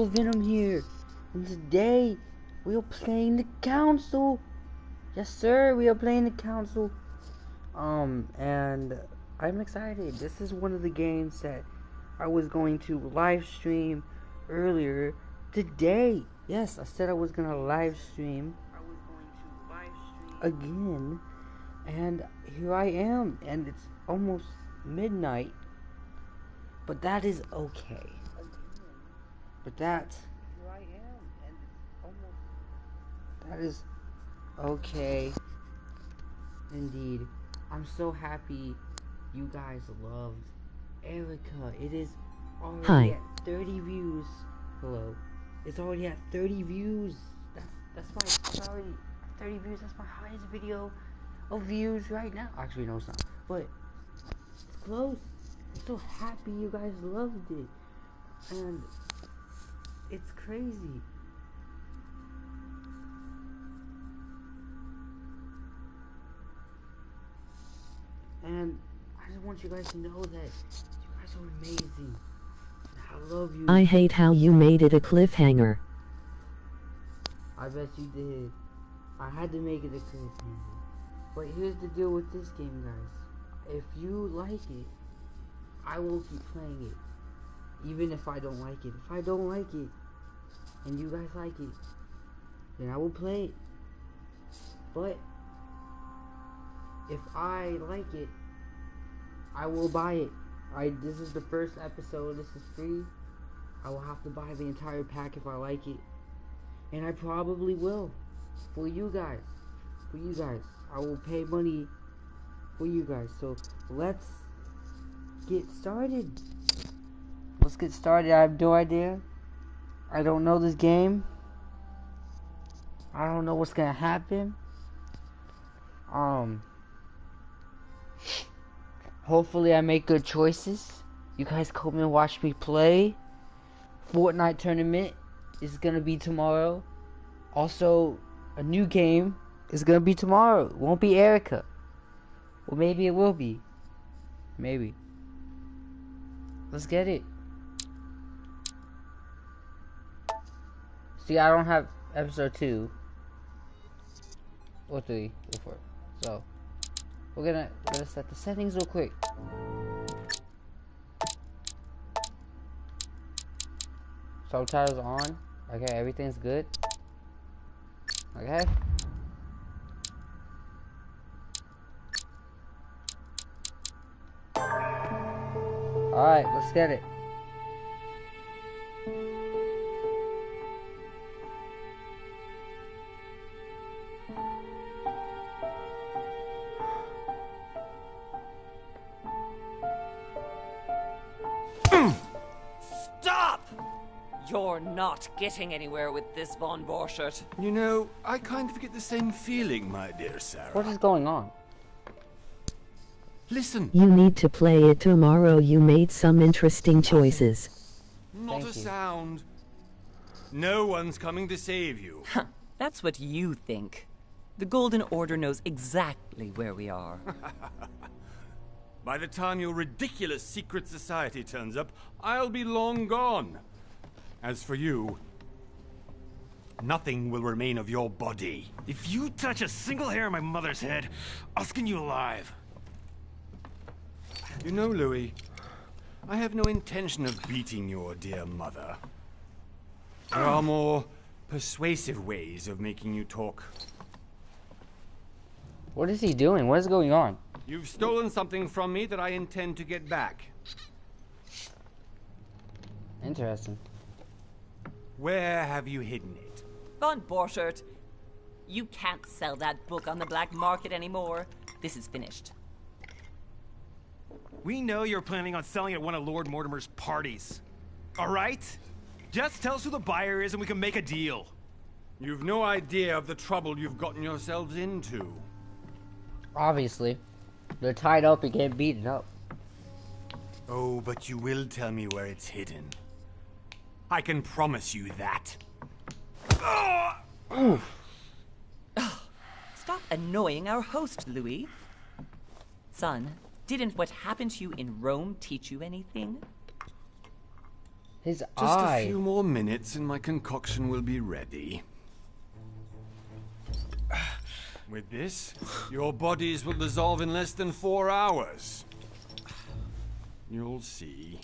Lethal Venom here, and today we are playing the Council. Yes, sir, we are playing the Council. And I'm excited. This is one of the games that I was going to live stream earlier today. Yes, I said I was gonna live stream. Again, and here I am, and it's almost midnight. But that is okay. That is okay. Indeed. I'm so happy you guys loved Erica. It is already at 30 views. Hello. It's already at 30 views. That's my 30 views. That's my highest video of views right now. Actually, no, it's not. But it's close. I'm so happy you guys loved it. And it's crazy. And I just want you guys to know that you guys are amazing. I love you. I hate how you made it a cliffhanger. I bet you did. I had to make it a cliffhanger. But here's the deal with this game, guys. If you like it, I will keep playing it. Even if I don't like it. If I don't like it, and you guys like it, then I will play it. But if I like it, I will buy it. This is the first episode. This is free. I will have to buy the entire pack if I like it. And I probably will. For you guys. I will pay money for you guys. So let's get started. I have no idea. I don't know this game. I don't know what's gonna happen. Hopefully I make good choices. You guys come and watch me play. Fortnite tournament is gonna be tomorrow. Also, a new game is gonna be tomorrow. It won't be Erica. Well, maybe it will be. Maybe. Let's get it. See, I don't have episode 2 or 3 or 4. So we're gonna set the settings real quick. Subtitles on. Okay, everything's good. Okay. Alright, let's get it. You're not getting anywhere with this, Von Borchert. You know, I kind of get the same feeling, my dear Sarah. What is going on? Listen. You need to play it tomorrow. You made some interesting choices. Not a sound. No one's coming to save you. Huh, that's what you think. The Golden Order knows exactly where we are. By the time your ridiculous secret society turns up, I'll be long gone. As for you, nothing will remain of your body. If you touch a single hair on my mother's head, I'll skin you alive. You know, Louis, I have no intention of beating your dear mother. There are more persuasive ways of making you talk. What is he doing? What is going on? You've stolen something from me that I intend to get back. Interesting. Where have you hidden it? Von Borchert, you can't sell that book on the black market anymore. This is finished. We know you're planning on selling at one of Lord Mortimer's parties. All right? Just tell us who the buyer is and we can make a deal. You've no idea of the trouble you've gotten yourselves into. Obviously. They're tied up and getting beaten up. Oh, but you will tell me where it's hidden. I can promise you that. Stop annoying our host, Louis. Son, didn't what happened to you in Rome teach you anything? His Just eye. a few more minutes and my concoction will be ready. With this, your bodies will dissolve in less than 4 hours. You'll see.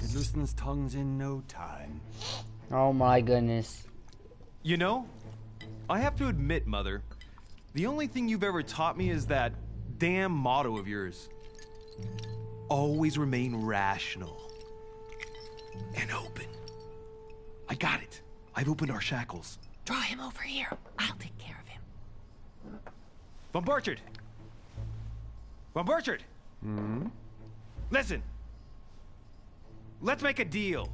It loosens tongues in no time. Oh my goodness. You know, I have to admit, Mother, the only thing you've ever taught me is that damn motto of yours. Always remain rational. And open. I got it. I've opened our shackles. Draw him over here. I'll take care of him. Von Burchard! Von Burchard! Listen. Let's make a deal.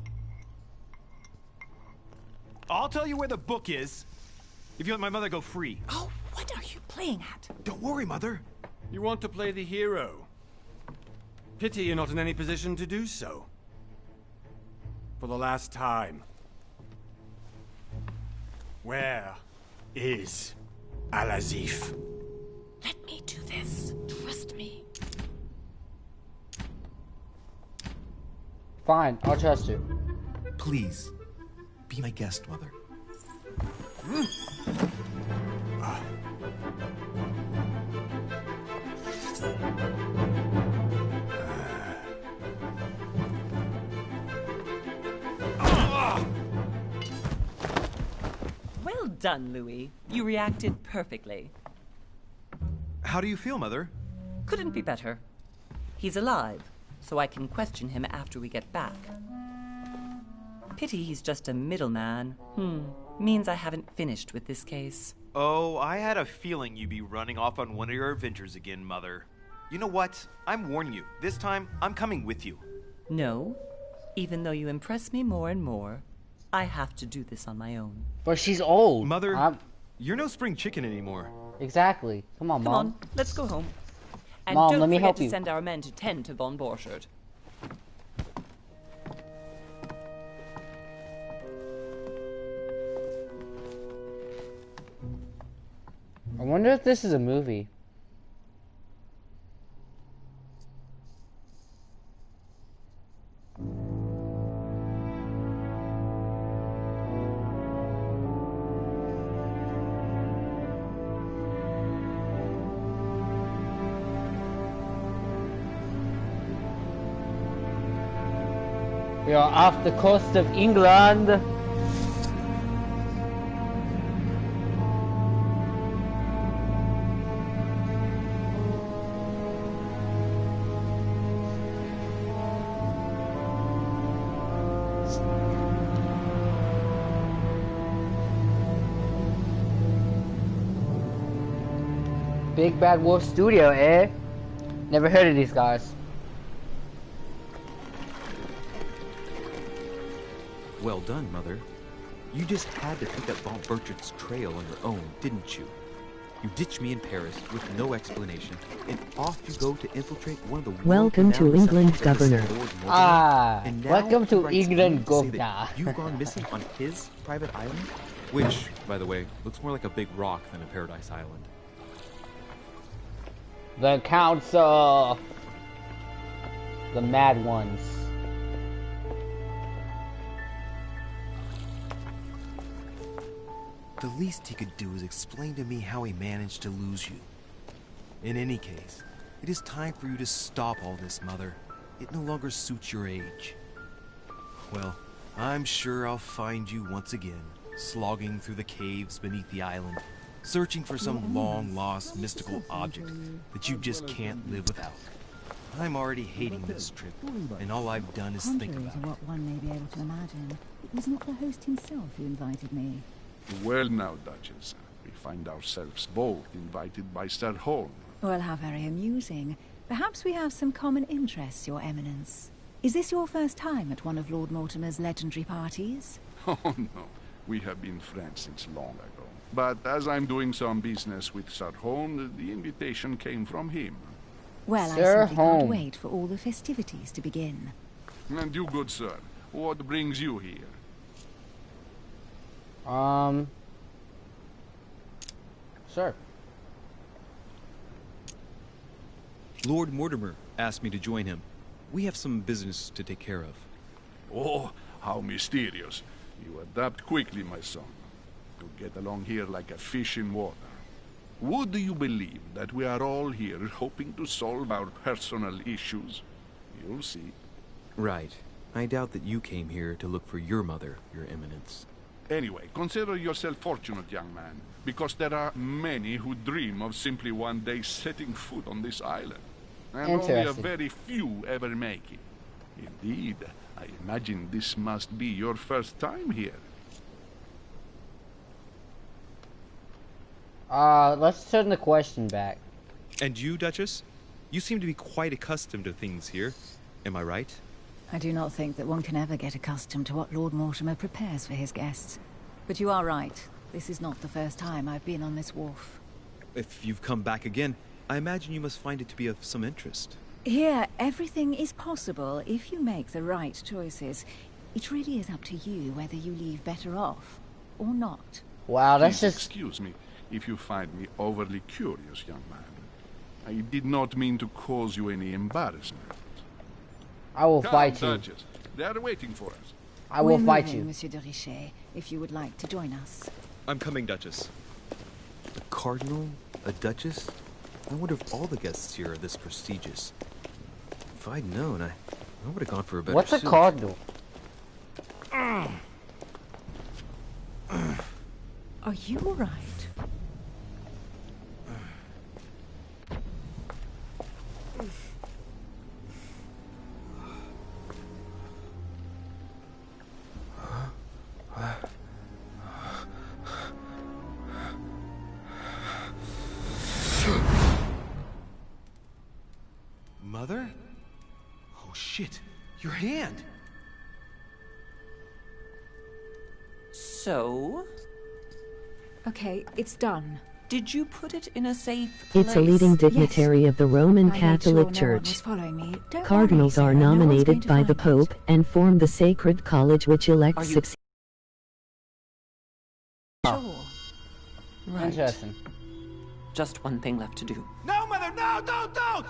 I'll tell you where the book is if you let my mother go free. Oh, what are you playing at? Don't worry, Mother. You want to play the hero. Pity you're not in any position to do so. For the last time. Where is Al-Azif? Let me do this. Trust me. Fine, I'll trust you. Please, be my guest, Mother. Well done, Louis. You reacted perfectly. How do you feel, Mother? Couldn't be better. He's alive, so I can question him after we get back. Pity he's just a middleman. Means I haven't finished with this case. Oh, I had a feeling you'd be running off on one of your adventures again, Mother. You know what? I'm warning you. This time, I'm coming with you. No. Even though you impress me more and more, I have to do this on my own. But she's old. Mother, you're no spring chicken anymore. Exactly. Come on, Come Mom. on, let's go home. And Mom, don't let me forget help to you. send our men to tend to Von Borchard. I wonder if this is a movie. We are off the coast of England. Big Bad Wolf Studio, eh? Never heard of these guys. Well done, Mother. You just had to pick up Von Burchard's trail on your own, didn't you? You ditched me in Paris with no explanation, and off you go to infiltrate one of the Welcome to world-renowned England, sections of this Governor. Lord Mortimer, Ah, and now welcome he to writes England, me to say Governor. that you've gone missing on his private island, which, by the way, looks more like a big rock than a paradise island. The Council. The Mad Ones. The least he could do is explain to me how he managed to lose you. In any case, it is time for you to stop all this, Mother. It no longer suits your age. Well, I'm sure I'll find you once again, slogging through the caves beneath the island, searching for some long-lost mystical object that you just can't live without. I'm already hating this trip, and all I've done is think Contrary about to it. what one may be able to imagine, it was not the host himself who invited me. Well now, Duchess, we find ourselves both invited by Sir Holm. Well, how very amusing. Perhaps we have some common interests, Your Eminence. Is this your first time at one of Lord Mortimer's legendary parties? Oh no, we have been friends since long ago. But as I'm doing some business with Sir Holm, the invitation came from him. Well, Sir I simply Holm. can't wait for all the festivities to begin. And you, good sir, what brings you here? Sure. Lord Mortimer asked me to join him. We have some business to take care of. Oh, how mysterious. You adapt quickly, my son. You get along here like a fish in water. Would you believe that we are all here hoping to solve our personal issues? You'll see. Right. I doubt that you came here to look for your mother, Your Eminence. Anyway, consider yourself fortunate, young man, because there are many who dream of simply one day setting foot on this island. And only a very few ever make it. Indeed, I imagine this must be your first time here. Let's turn the question back. And you, Duchess? You seem to be quite accustomed to things here. Am I right? I do not think that one can ever get accustomed to what Lord Mortimer prepares for his guests. But you are right. This is not the first time I've been on this wharf. If you've come back again, I imagine you must find it to be of some interest. Here, everything is possible if you make the right choices. It really is up to you whether you leave better off or not. Wow, that's Please just... excuse me if you find me overly curious, young man. I did not mean to cause you any embarrassment. I will Come, fight you. Duchess. They are waiting for us. I will We're fight moving, you. Monsieur de Richet, if you would like to join us. I'm coming, Duchess. A cardinal? A duchess? I wonder if all the guests here are this prestigious. If I'd known, I would have gone for a better What's a suit. cardinal? Are you all right? Mother? Oh shit, your hand! So, Okay, it's done. did you put it in a safe place? It's a leading dignitary of the Roman I made Catholic sure no one Church. was following me. Don't Cardinals worry, are Sarah, no one's going nominated to by the find it. Pope and form the sacred college which elects Are you- succeeding. Sure. Right. Interesting. Just one thing left to do. No, Mother, no, don't!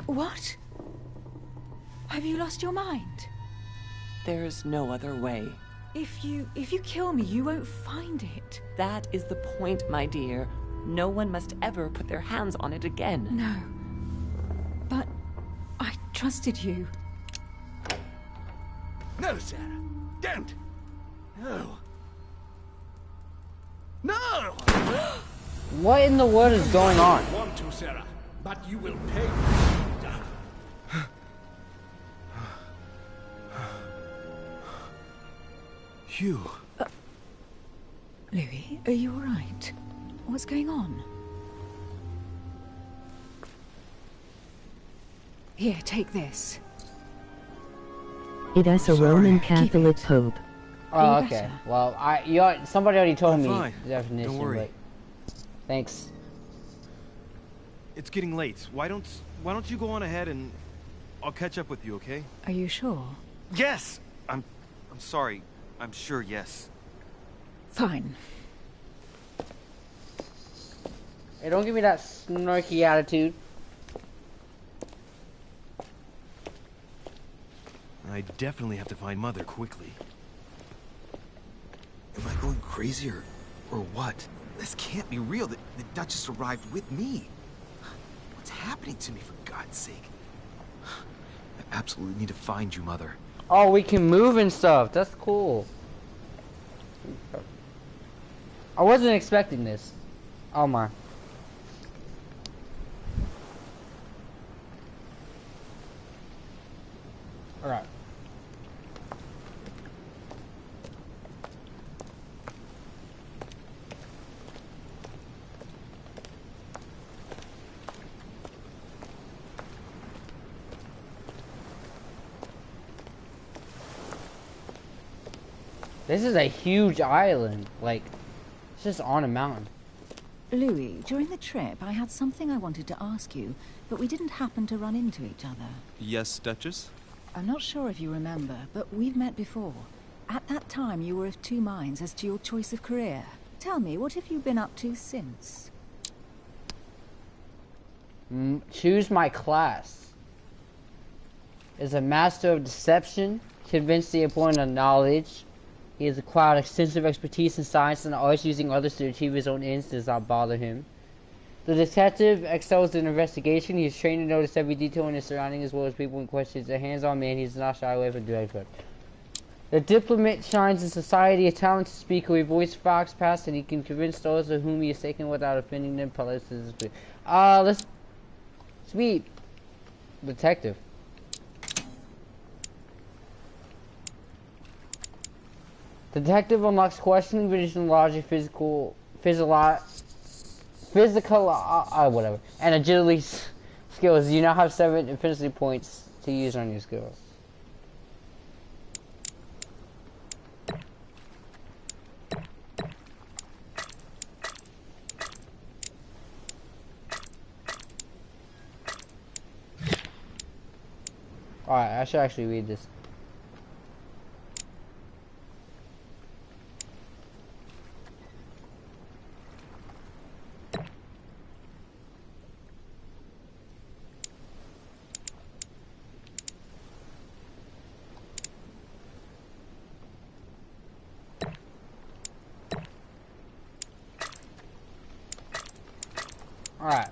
What? Have you lost your mind? There's no other way. If you kill me, you won't find it. That is the point, my dear. No one must ever put their hands on it again. No. But I trusted you. No, Sarah. Don't. No. No! What in the world is going on? Want to, Sarah, but you will pay. Hugh. Louis, are you all right? What's going on? Here, take this. It is a Roman Catholic Pope. Oh, Are you okay. better? Well, somebody already told I'm me fine. the definition, Don't worry. but thanks. It's getting late. Why don't you go on ahead and I'll catch up with you, okay? Are you sure? Yes! I'm sorry. I'm sure, yes. Fine. Hey, don't give me that snarky attitude. I definitely have to find Mother quickly. Am I going crazy or what? This can't be real. The Duchess arrived with me. What's happening to me, for God's sake? I absolutely need to find you, Mother. Oh, we can move and stuff. That's cool. I wasn't expecting this. Oh my. Alright. This is a huge island. Like, it's just on a mountain. Louis, during the trip, I had something I wanted to ask you, but we didn't happen to run into each other. Yes, Duchess? I'm not sure if you remember, but we've met before. At that time, you were of two minds as to your choice of career. Tell me, what have you been up to since? Choose my class. is a master of deception, convinced the importance of knowledge. He has acquired extensive expertise in science and arts, using others to achieve his own ends does not bother him. The detective excels in investigation. He is trained to notice every detail in his surroundings as well as people in question. He's a hands-on man. He does not shy away from direct work. The diplomat shines in society, a talented speaker. He voices facts past, and he can convince those of whom he is taken without offending them. Let's... Sweet. Detective. Detective unlocks questioning, vision, logic, whatever, and agility skills. You now have 7 infinity points to use on your skills. Alright, I should actually read this. Alright.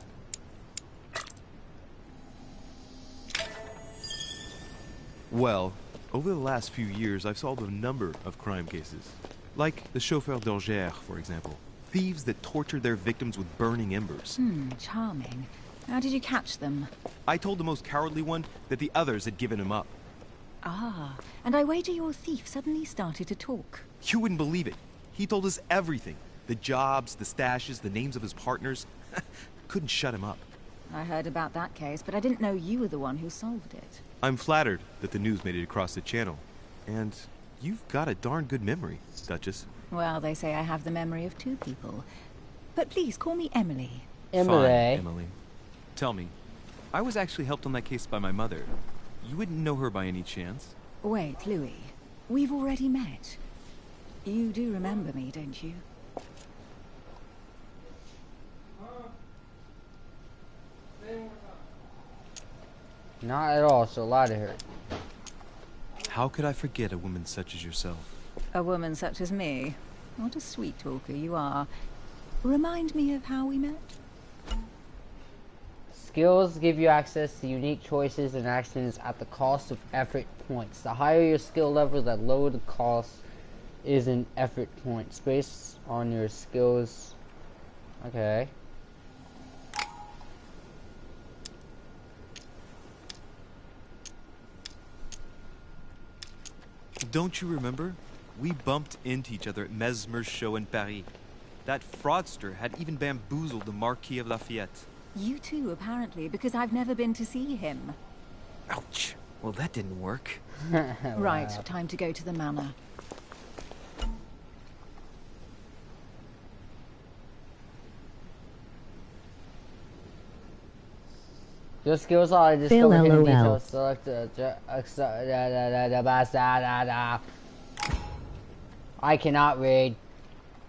Well, over the last few years, I've solved a number of crime cases. Like the chauffeur d'Angers, for example. Thieves that tortured their victims with burning embers. Charming. How did you catch them? I told the most cowardly one that the others had given him up. Ah, and I wager your thief suddenly started to talk. You wouldn't believe it. He told us everything. The jobs, the stashes, the names of his partners. Couldn't shut him up. I heard about that case, but I didn't know you were the one who solved it. I'm flattered that the news made it across the channel. And you've got a darn good memory, Duchess. Well, they say I have the memory of 2 people. But please, call me Emily. Emily. Fine, Emily. Tell me, I was actually helped on that case by my mother. You wouldn't know her by any chance? Wait, Louis. We've already met. You do remember me, don't you? Not at all, so lie to her. How could I forget a woman such as yourself? A woman such as me? What a sweet talker you are. Remind me of how we met? Skills give you access to unique choices and actions at the cost of effort points. The higher your skill level, the lower the cost is in effort points. Based on your skills. Okay. Don't you remember? We bumped into each other at Mesmer's show in Paris. That fraudster had even bamboozled the Marquis of Lafayette. You too, apparently, because I've never been to see him. Ouch. Well, that didn't work. Right, time to go to the manor. Your skills are Fail, discover hidden LOL. details. Select I cannot read.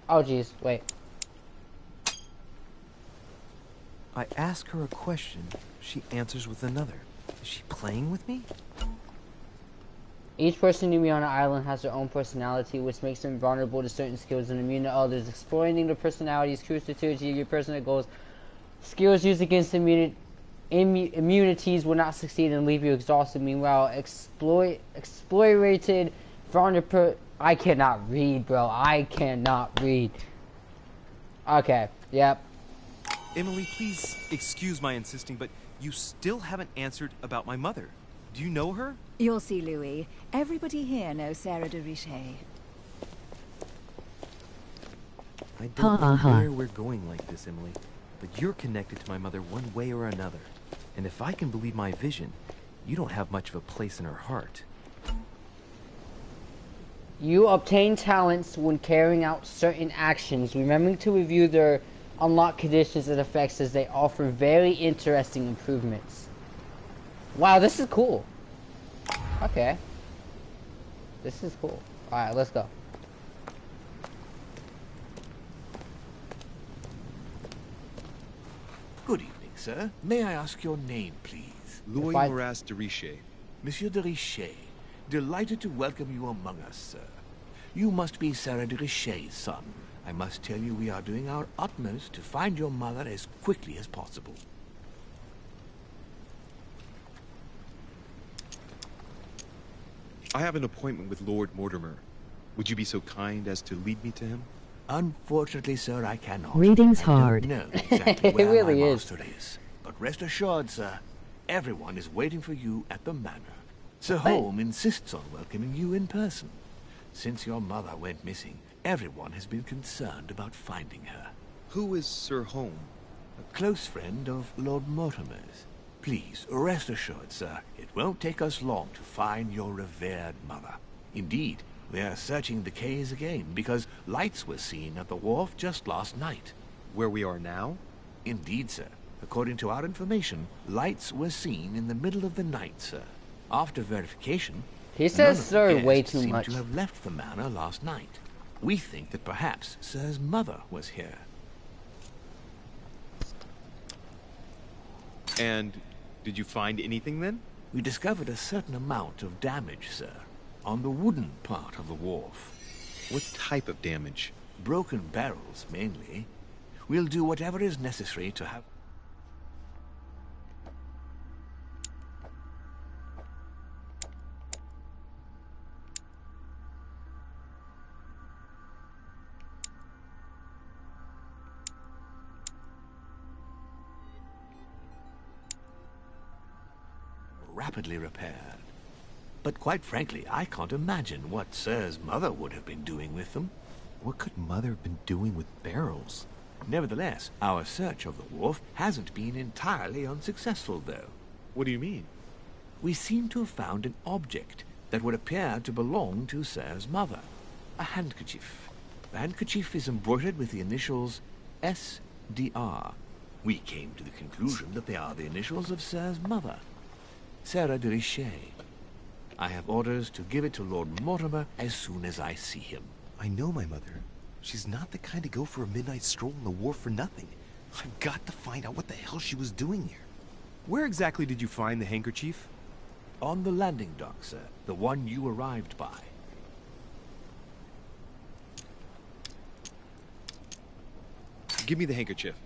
Oh jeez, wait. I ask her a question, she answers with another. Is she playing with me? Each person you meet on an island has their own personality, which makes them vulnerable to certain skills and immune to others. Exploiting the personality is crucial to achieve your personal goals. Skills used against immunities will not succeed and leave you exhausted. Meanwhile, exploited vulnerable. I cannot read, bro. I cannot read. Okay. Yep. Emily, please excuse my insisting, but you still haven't answered about my mother. Do you know her? You'll see, Louis. Everybody here knows Sarah de Richet. I don't know where we're going like this, Emily, but you're connected to my mother one way or another. And if I can believe my vision, you don't have much of a place in her heart. You obtain talents when carrying out certain actions, remembering to review their unlock conditions and effects as they offer very interesting improvements. Wow, this is cool. Okay. This is cool. Alright, let's go. Good evening, sir. May I ask your name, please? Louis Moras de Richet. Monsieur de Richet, delighted to welcome you among us, sir. You must be Sarah de Richet's son. I must tell you we are doing our utmost to find your mother as quickly as possible. I have an appointment with Lord Mortimer. Would you be so kind as to lead me to him? Unfortunately, sir, I cannot. Reading's I hard. don't know exactly It where really my is. master is. But rest assured, sir, everyone is waiting for you at the manor. Sir Holm insists on welcoming you in person. Since your mother went missing, everyone has been concerned about finding her. Who is Sir Holm? A close friend of Lord Mortimer's. Please, rest assured, sir, it won't take us long to find your revered mother. Indeed, we are searching the quays again because lights were seen at the wharf just last night. Where we are now? Indeed, sir. According to our information, lights were seen in the middle of the night, sir. After verification, He none says of the sir way guests too seem much. to have left the manor last night. We think that perhaps Sir's mother was here. And did you find anything then? We discovered a certain amount of damage, sir, on the wooden part of the wharf. What type of damage? Broken barrels, mainly. We'll do whatever is necessary to have... rapidly repaired. But quite frankly, I can't imagine what Sir's mother would have been doing with them. What could Mother have been doing with barrels? Nevertheless, our search of the wharf hasn't been entirely unsuccessful, though. What do you mean? We seem to have found an object that would appear to belong to Sir's mother. A handkerchief. The handkerchief is embroidered with the initials SDR. We came to the conclusion that they are the initials of Sir's mother, Sarah de Richet. I have orders to give it to Lord Mortimer as soon as I see him. I know my mother. She's not the kind to go for a midnight stroll on the wharf for nothing. I've got to find out what the hell she was doing here. Where exactly did you find the handkerchief? On the landing dock, sir. The one you arrived by. Give me the handkerchief.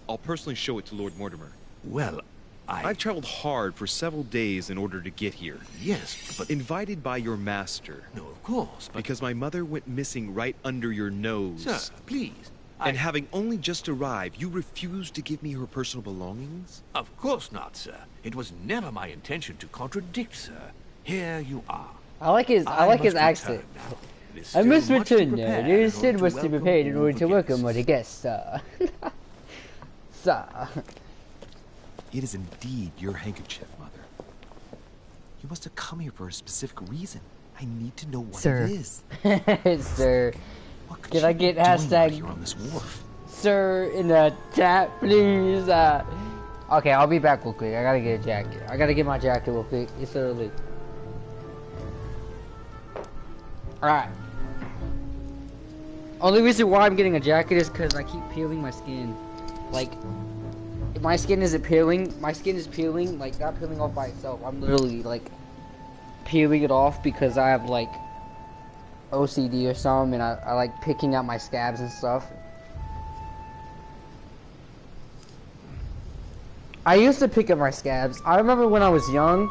I'll personally show it to Lord Mortimer. Well, I've traveled hard for several days in order to get here. Yes, but... Invited by your master. No, of course, but... Because my mother went missing right under your nose. Sir, please. And having only just arrived, you refused to give me her personal belongings? Of course not, sir. It was never my intention to contradict, sir. Here you are. I like his accent. I must return now. There is still much to be paid in order to welcome the guests, sir. Sir. It is indeed your handkerchief, Mother. You must have come here for a specific reason. I need to know what it is. Sir. Can I get hashtag here on this wharf? Sir in the chat, please? Okay, I'll be back real quick. I gotta get a jacket. I gotta get my jacket real quick. It's early. Alright. Only reason why I'm getting a jacket is because I keep peeling my skin. Like, if my skin isn't peeling, my skin is peeling, like, not peeling off by itself. I'm literally, like, peeling it off because I have, like, OCD or something, and I like picking out my scabs and stuff. I used to pick up my scabs. I remember when I was young,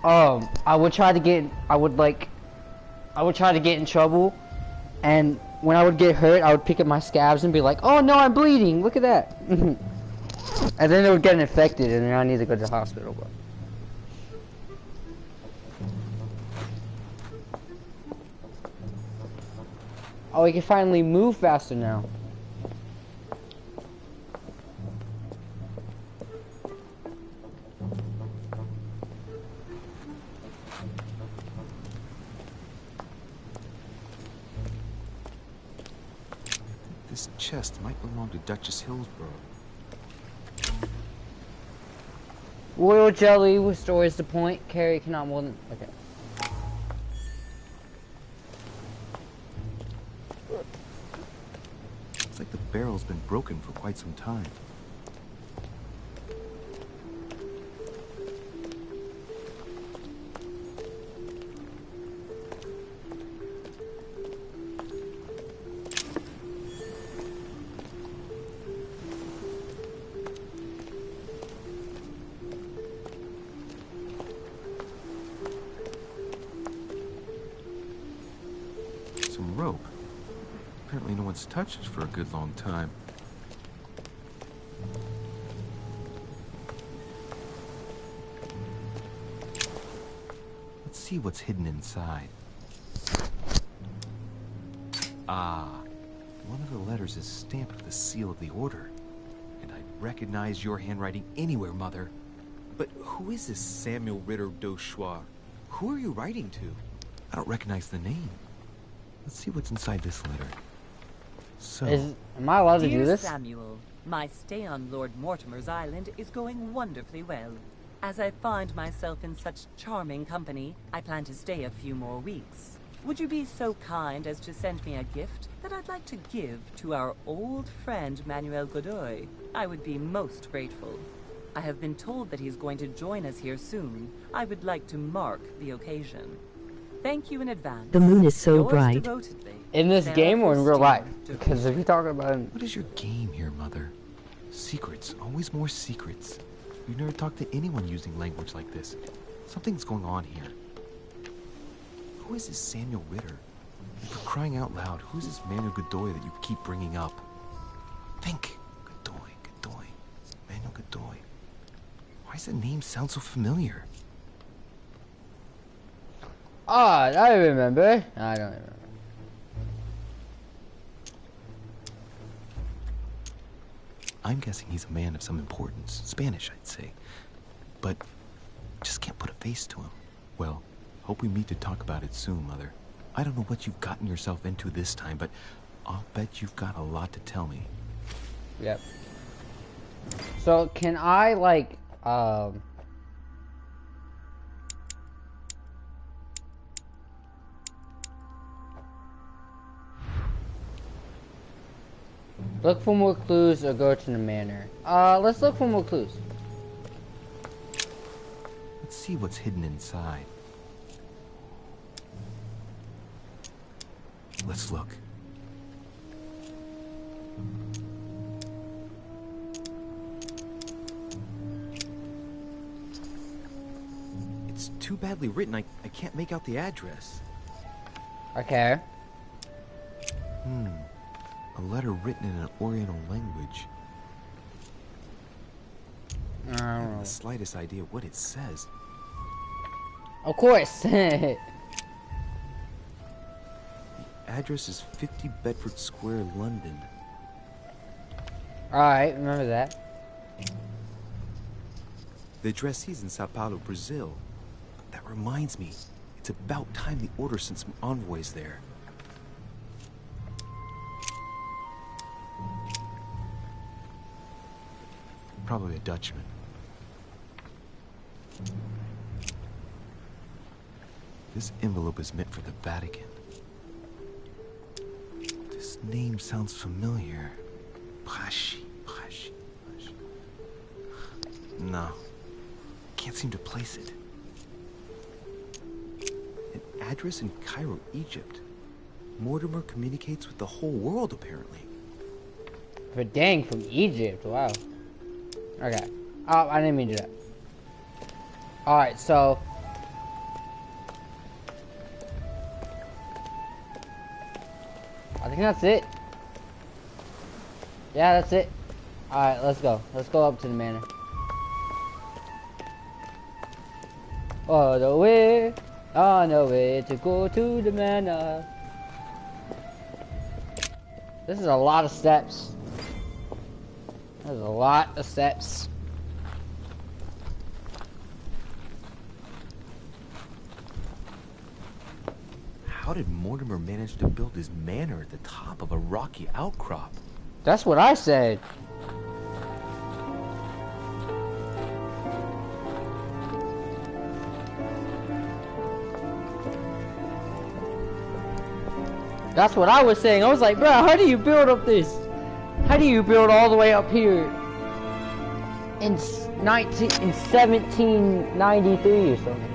I would try to get in trouble, and when I would get hurt, I would pick up my scabs and be like, "Oh no, I'm bleeding! Look at that!" And then it would get infected, and then I need to go to the hospital. But oh, we can finally move faster now. This chest might belong to Duchess Hillsborough. Royal jelly restores the point. Carry cannot more than... Okay. It's like the barrel's been broken for quite some time. some rope. Apparently no one's touched it for a good long time. Let's see what's hidden inside. Ah, one of the letters is stamped with the seal of the Order. And I'd recognize your handwriting anywhere, Mother. But who is this Samuel Ritter d'Auchois? Who are you writing to? I don't recognize the name. Let's see what's inside this letter. So, am I allowed to do this? Dear Samuel, my stay on Lord Mortimer's island is going wonderfully well. As I find myself in such charming company, I plan to stay a few more weeks. Would you be so kind as to send me a gift that I'd like to give to our old friend Manuel Godoy? I would be most grateful. I have been told that he's going to join us here soon. I would like to mark the occasion. Thank you in advance. The moon is so Yours bright. devotedly, In this Sarah game or in real life? Faustina. Because if you're talking about it... what is your game here, Mother? Secrets. Always more secrets. We've never talked to anyone using language like this. Something's going on here. Who is this Samuel Ritter? And for crying out loud, who's this Manuel Godoy that you keep bringing up? Think. Godoy. Manuel Godoy. Why does the name sound so familiar? Ah, I remember. I don't remember. I'm guessing he's a man of some importance. Spanish, I'd say. But just can't put a face to him. Well, hope we meet to talk about it soon, Mother. I don't know what you've gotten yourself into this time, but I'll bet you've got a lot to tell me. Yep. So, can I, like, look for more clues or go to the manor? Let's look for more clues. Let's see what's hidden inside. Let's look. It's too badly written, I can't make out the address. Okay. A letter written in an Oriental language. I don't have the slightest idea what it says. Of course. Address is 50 Bedford Square, London. Alright, remember that. The addressee's in Sao Paulo, Brazil. That reminds me, it's about time the Order sent some envoys there. Probably a Dutchman. This envelope is meant for the Vatican. This name sounds familiar. Prashi. No. Can't seem to place it. An address in Cairo, Egypt. Mortimer communicates with the whole world, apparently. But dang, from Egypt, wow. Okay. Oh, I didn't mean to do that. Alright, so... I think that's it. Yeah, that's it. Alright, let's go. Let's go up to the manor. On the way to go to the manor. This is a lot of steps. There's a lot of steps. How did Mortimer manage to build his manor at the top of a rocky outcrop? That's what I said. That's what I was saying. I was like, bro, how do you build up this? How do you build all the way up here in 1793 or something?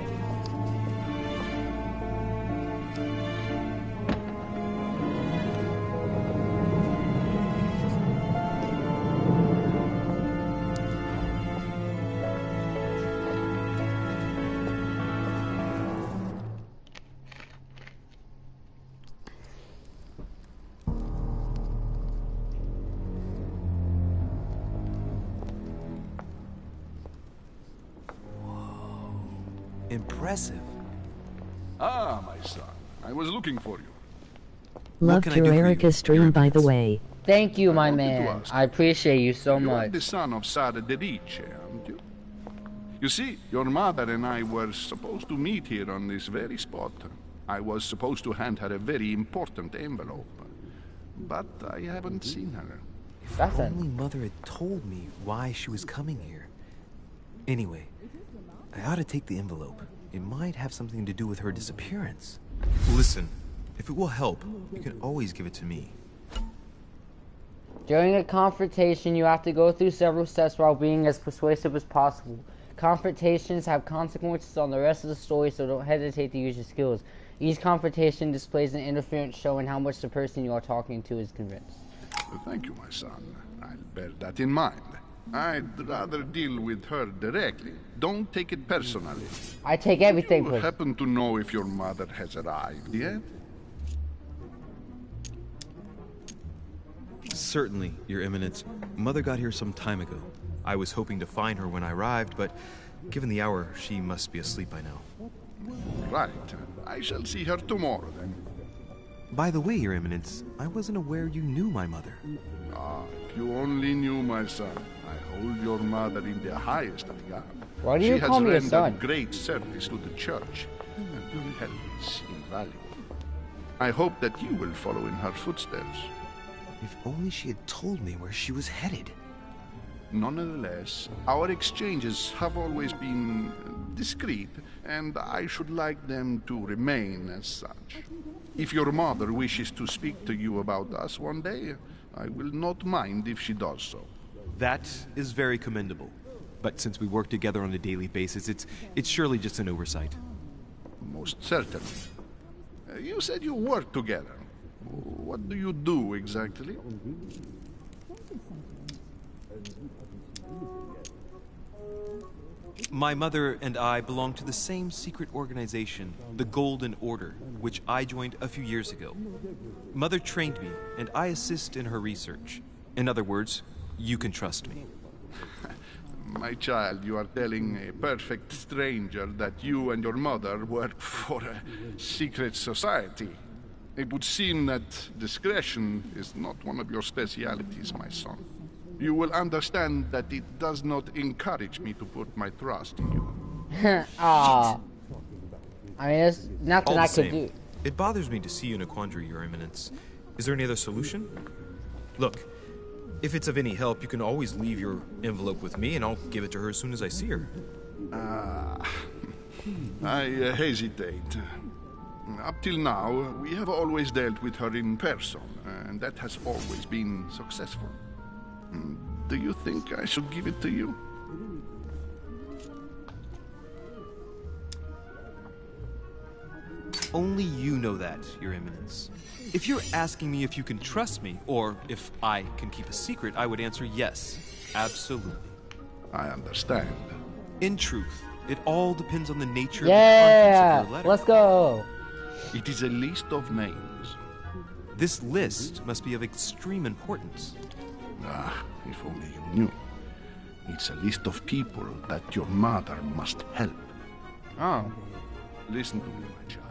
Impressive. Ah, my son. I was looking for you. Loved your Erica stream, by the way. Thank you, my man. I appreciate you so You are much. the son of Sara de Riche, aren't you? You see, your mother and I were supposed to meet here on this very spot. I was supposed to hand her a very important envelope. But I haven't seen her. If only Mother had told me why she was coming here. Anyway, I ought to take the envelope. It might have something to do with her disappearance. Listen, if it will help, you can always give it to me. During a confrontation, you have to go through several steps while being as persuasive as possible. Confrontations have consequences on the rest of the story, so don't hesitate to use your skills. Each confrontation displays an interference showing how much the person you are talking to is convinced. Thank you, my son. I'll bear that in mind. I'd rather deal with her directly. Don't take it personally. I take everything Do you happen to know if your mother has arrived yet? Certainly, Your Eminence. Mother got here some time ago. I was hoping to find her when I arrived, but given the hour, she must be asleep by now. Right. I shall see her tomorrow, then. By the way, Your Eminence, I wasn't aware you knew my mother. Ah, if you only knew, my son. I hold your mother in the highest regard. Why do you call me a son? She has rendered great service to the church, and your help is invaluable. I hope that you will follow in her footsteps. If only she had told me where she was headed. Nonetheless, our exchanges have always been discreet, and I should like them to remain as such. If your mother wishes to speak to you about us one day, I will not mind if she does so. That is very commendable. But since we work together on a daily basis, it's surely just an oversight. Most certainly. You said you work together. What do you do exactly? My mother and I belong to the same secret organization, the Golden Order, which I joined a few years ago. Mother trained me, and I assist in her research. In other words, you can trust me. My child, you are telling a perfect stranger that you and your mother work for a secret society. It would seem that discretion is not one of your specialities, my son. You will understand that it does not encourage me to put my trust in you. Ah, I mean, there's nothing I could do. It bothers me to see you in a quandary, Your Eminence. Is there any other solution? Look, if it's of any help, you can always leave your envelope with me, and I'll give it to her as soon as I see her. I hesitate. Up till now, we have always dealt with her in person, and that has always been successful. Do you think I should give it to you? Only you know that, Your Eminence. If you're asking me if you can trust me, or if I can keep a secret, I would answer yes, absolutely. I understand. In truth, it all depends on the nature of the contents of your letter. Let's go. It is a list of names. This list must be of extreme importance. Ah, if only you knew. It's a list of people that your mother must help. Oh. Listen to me, my child.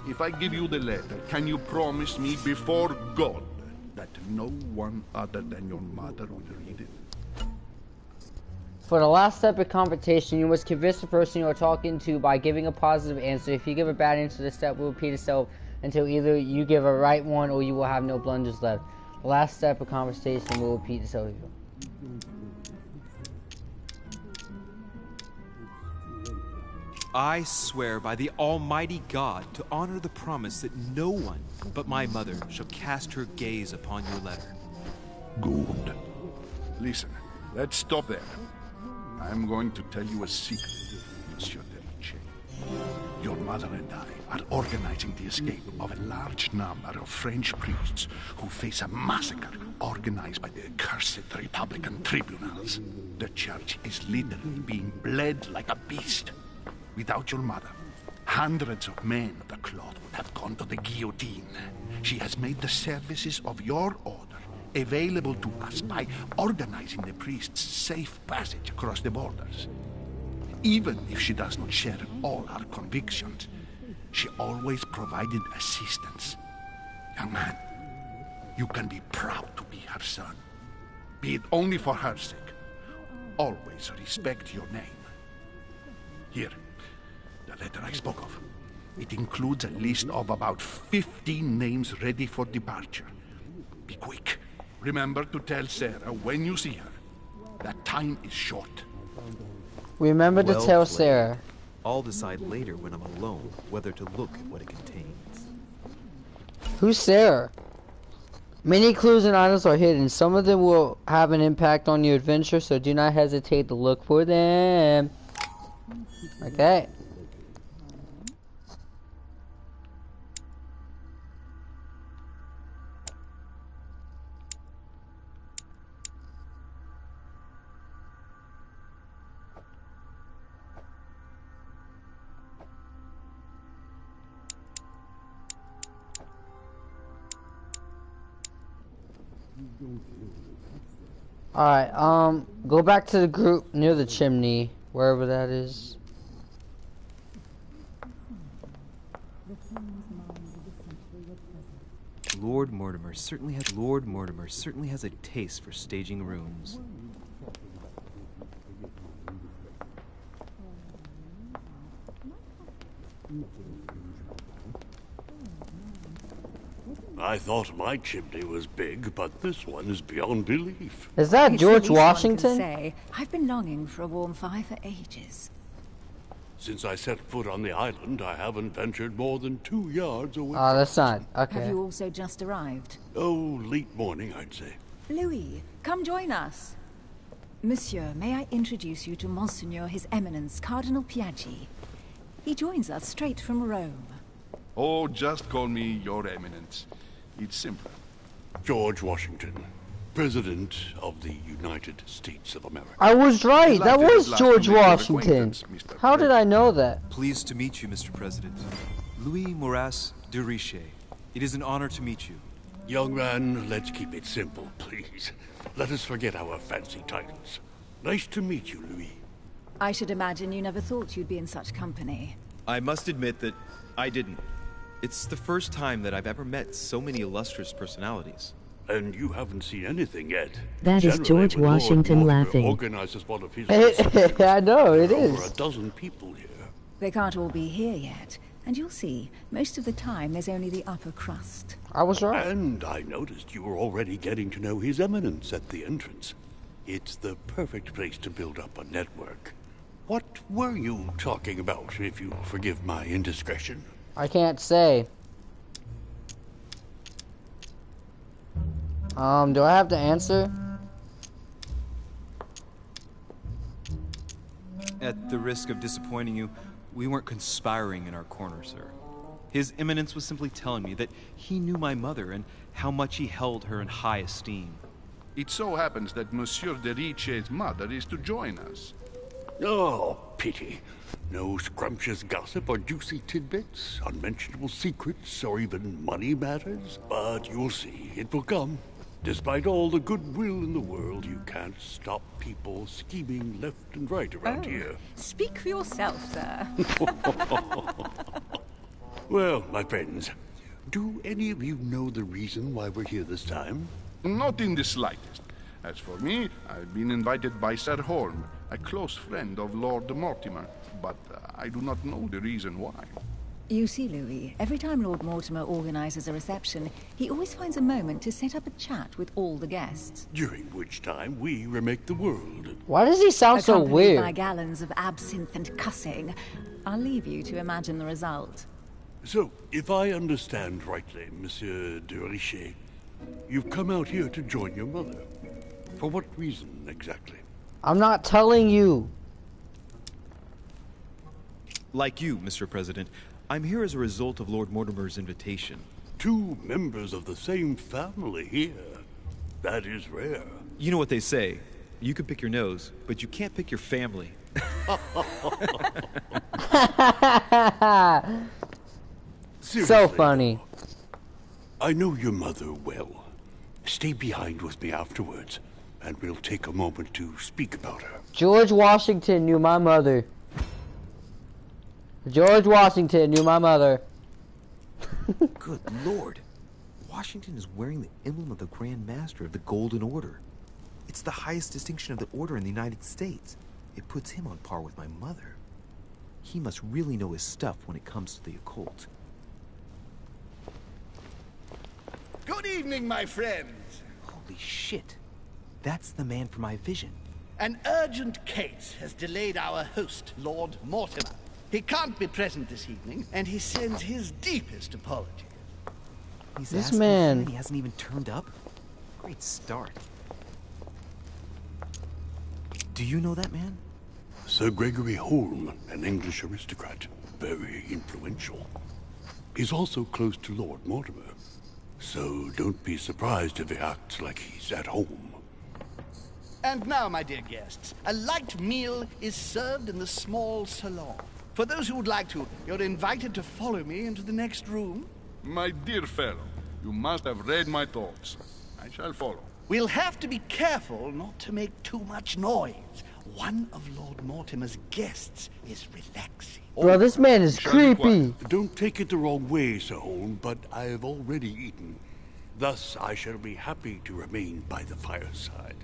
If I give you the letter, can you promise me before God that no one other than your mother will read it? For the last step of confrontation, you must convince the person you are talking to by giving a positive answer. If you give a bad answer, the step will repeat itself until either you give a right one or you will have no blunders left. The last step of conversation will repeat itself. I swear by the Almighty God to honor the promise that no one but my mother shall cast her gaze upon your letter. Good. Listen, let's stop there. I'm going to tell you a secret, Monsieur de Riche. Your mother and I are organizing the escape of a large number of French priests who face a massacre organized by the accursed Republican tribunals. The church is literally being bled like a beast. Without your mother, hundreds of men of the cloth would have gone to the guillotine. She has made the services of your order available to us by organizing the priests' safe passage across the borders. Even if she does not share all our convictions, she always provided assistance. Young man, you can be proud to be her son. Be it only for her sake. Always respect your name. Here, the letter I spoke of. It includes a list of about 15 names ready for departure. Be quick. Remember to tell Sarah when you see her that time is short. Remember to tell Sarah. I'll decide later when I'm alone whether to look at what it contains. Who's Sarah? Many clues and items are hidden. Some of them will have an impact on your adventure, so do not hesitate to look for them. Okay. Alright, go back to the group near the chimney, wherever that is. Lord Mortimer certainly has a taste for staging rooms. I thought my chimney was big, but this one is beyond belief. Is that George Washington? Say, I've been longing for a warm fire for ages. Since I set foot on the island, I haven't ventured more than 2 yards away. Oh, that's not. Okay. Have you also just arrived? Oh, late morning, I'd say. Louis, come join us. Monsieur, may I introduce you to Monseigneur His Eminence, Cardinal Piaggi. He joins us straight from Rome. Oh, just call me Your Eminence. It's simple. George Washington, President of the United States of America. I was right. That was George Washington. How did I know that? Pleased to meet you, Mr. President. Louis Moras de Richet. It is an honor to meet you. Young man, let's keep it simple, please. Let us forget our fancy titles. Nice to meet you, Louis. I should imagine you never thought you'd be in such company. I must admit that I didn't. It's the first time that I've ever met so many illustrious personalities. And you haven't seen anything yet. That is George Washington laughing. Organizes one of his I know, it is. Over a dozen people here. They can't all be here yet. And you'll see, most of the time there's only the upper crust. I was right. And I noticed you were already getting to know His Eminence at the entrance. It's the perfect place to build up a network. What were you talking about, if you forgive my indiscretion? I can't say. Do I have to answer? At the risk of disappointing you, we weren't conspiring in our corner, sir. His Eminence was simply telling me that he knew my mother and how much he held her in high esteem. It so happens that Monsieur de Richet's mother is to join us. Oh, pity. No scrumptious gossip or juicy tidbits, unmentionable secrets, or even money matters. But you'll see, it will come. Despite all the goodwill in the world, you can't stop people scheming left and right around here. Speak for yourself, sir. Well, my friends, do any of you know the reason why we're here this time? Not in the slightest. As for me, I've been invited by Sir Horn, a close friend of Lord Mortimer, but I do not know the reason why. You see, Louis, every time Lord Mortimer organizes a reception, he always finds a moment to set up a chat with all the guests. During which time we remake the world. Why does he sound so weird? By gallons of absinthe and cussing. I'll leave you to imagine the result. So, if I understand rightly, Monsieur de Richet, you've come out here to join your mother. For what reason, exactly? I'm not telling you. Like you, Mr. President, I'm here as a result of Lord Mortimer's invitation. 2 members of the same family here. That is rare. You know what they say. You can pick your nose, but you can't pick your family. So funny. I know your mother well. Stay behind with me afterwards, and we'll take a moment to speak about her. George Washington knew my mother. George Washington knew my mother. Good Lord. Washington is wearing the emblem of the Grand Master of the Golden Order. It's the highest distinction of the order in the United States. It puts him on par with my mother. He must really know his stuff when it comes to the occult. Good evening, my friends. Holy shit. That's the man for my vision. An urgent case has delayed our host, Lord Mortimer. He can't be present this evening, and he sends his deepest apologies. This man... He hasn't even turned up? Great start. Do you know that man? Sir Gregory Holm, an English aristocrat. Very influential. He's also close to Lord Mortimer. So don't be surprised if he acts like he's at home. And now, my dear guests, a light meal is served in the small salon. For those who would like to, you're invited to follow me into the next room. My dear fellow, you must have read my thoughts. I shall follow. We'll have to be careful not to make too much noise. One of Lord Mortimer's guests is relaxing. Bro, this man is creepy. Don't take it the wrong way, Sir Holm, but I've already eaten. Thus, I shall be happy to remain by the fireside.